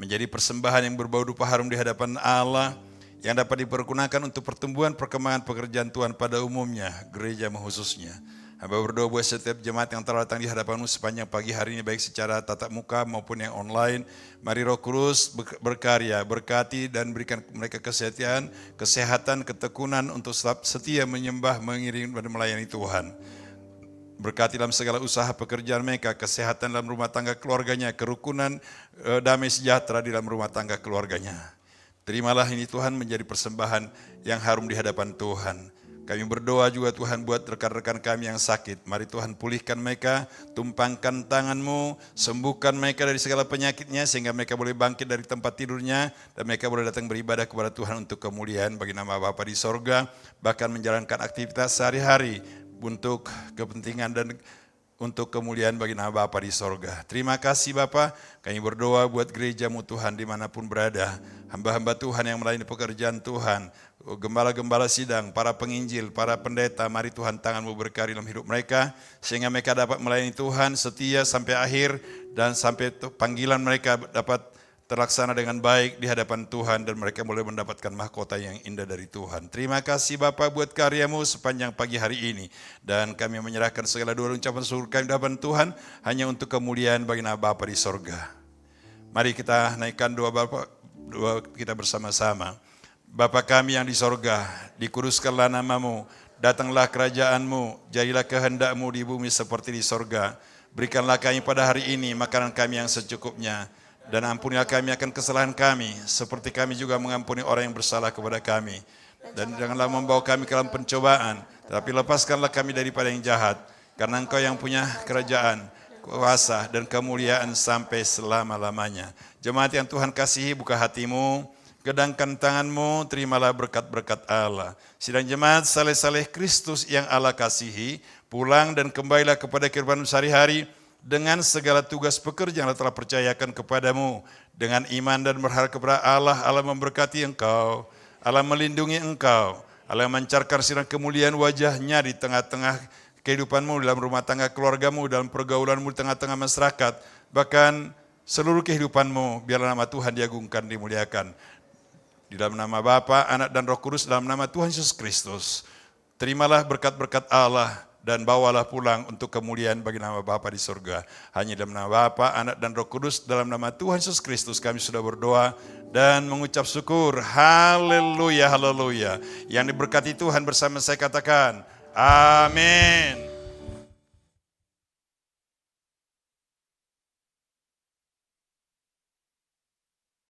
Speaker 10: menjadi persembahan yang berbau dupa harum di hadapan Allah, yang dapat dipergunakan untuk pertumbuhan perkembangan pekerjaan Tuhan pada umumnya, gereja-Mu khususnya. Hamba berdoa buat setiap jemaat yang telah datang di hadapan-Mu sepanjang pagi hari ini, baik secara tatap muka maupun yang online. Mari Roh Kudus berkarya, berkati dan berikan mereka kesehatan, ketekunan untuk setia menyembah, mengiring dan melayani Tuhan. Berkati dalam segala usaha pekerjaan mereka, kesehatan dalam rumah tangga keluarganya, kerukunan, damai sejahtera di dalam rumah tangga keluarganya. Terimalah ini Tuhan menjadi persembahan yang harum di hadapan Tuhan. Kami berdoa juga Tuhan buat rekan-rekan kami yang sakit. Mari Tuhan pulihkan mereka, tumpangkan tangan-Mu, sembuhkan mereka dari segala penyakitnya sehingga mereka boleh bangkit dari tempat tidurnya dan mereka boleh datang beribadah kepada Tuhan untuk kemuliaan bagi nama Bapa di sorga, bahkan menjalankan aktivitas sehari-hari untuk kepentingan dan untuk kemuliaan bagi nama Bapa di sorga. Terima kasih Bapa, kami berdoa buat gereja-Mu Tuhan dimanapun berada. Hamba-hamba Tuhan yang melayani pekerjaan Tuhan, gembala-gembala sidang, para penginjil, para pendeta, mari Tuhan tangan-Mu berkarya dalam hidup mereka, sehingga mereka dapat melayani Tuhan setia sampai akhir, dan sampai panggilan mereka dapat terlaksana dengan baik di hadapan Tuhan, dan mereka boleh mendapatkan mahkota yang indah dari Tuhan. Terima kasih Bapa buat karya-Mu sepanjang pagi hari ini, dan kami menyerahkan segala doa ucapan syukur kami di hadapan Tuhan, hanya untuk kemuliaan bagi nama Bapa di sorga. Mari kita naikkan doa kita bersama-sama. Bapa kami yang di sorga, dikuduskanlah namamu, datanglah kerajaanmu, jadilah kehendakmu di bumi seperti di sorga. Berikanlah kami pada hari ini makanan kami yang secukupnya, dan ampunilah kami akan kesalahan kami, seperti kami juga mengampuni orang yang bersalah kepada kami. Dan janganlah membawa kami ke dalam pencobaan, tetapi lepaskanlah kami daripada yang jahat, karena Engkau yang punya kerajaan, kuasa, dan kemuliaan sampai selama-lamanya. Jemaat yang Tuhan kasihi, buka hatimu, gedangkan tanganmu, terimalah berkat-berkat Allah. Sidang jemaat saleh-saleh Kristus yang Allah kasihi, pulang dan kembalilah kepada kehidupan sehari-hari dengan segala tugas pekerjaan yang telah percayakan kepadamu. Dengan iman dan berharap kepada Allah, Allah memberkati engkau, Allah melindungi engkau, Allah memancarkan sinar kemuliaan wajahnya di tengah-tengah kehidupanmu, dalam rumah tangga keluargamu, dalam pergaulanmu di tengah-tengah masyarakat, bahkan seluruh kehidupanmu, biarlah nama Tuhan diagungkan, dimuliakan. Di dalam nama Bapa, Anak, dan Roh Kudus, dalam nama Tuhan Yesus Kristus, terimalah berkat-berkat Allah dan bawalah pulang untuk kemuliaan bagi nama Bapa di surga. Hanya dalam nama Bapa, Anak, dan Roh Kudus, dalam nama Tuhan Yesus Kristus kami sudah berdoa dan mengucap syukur. Haleluya, haleluya. Yang diberkati Tuhan bersama saya katakan, amin.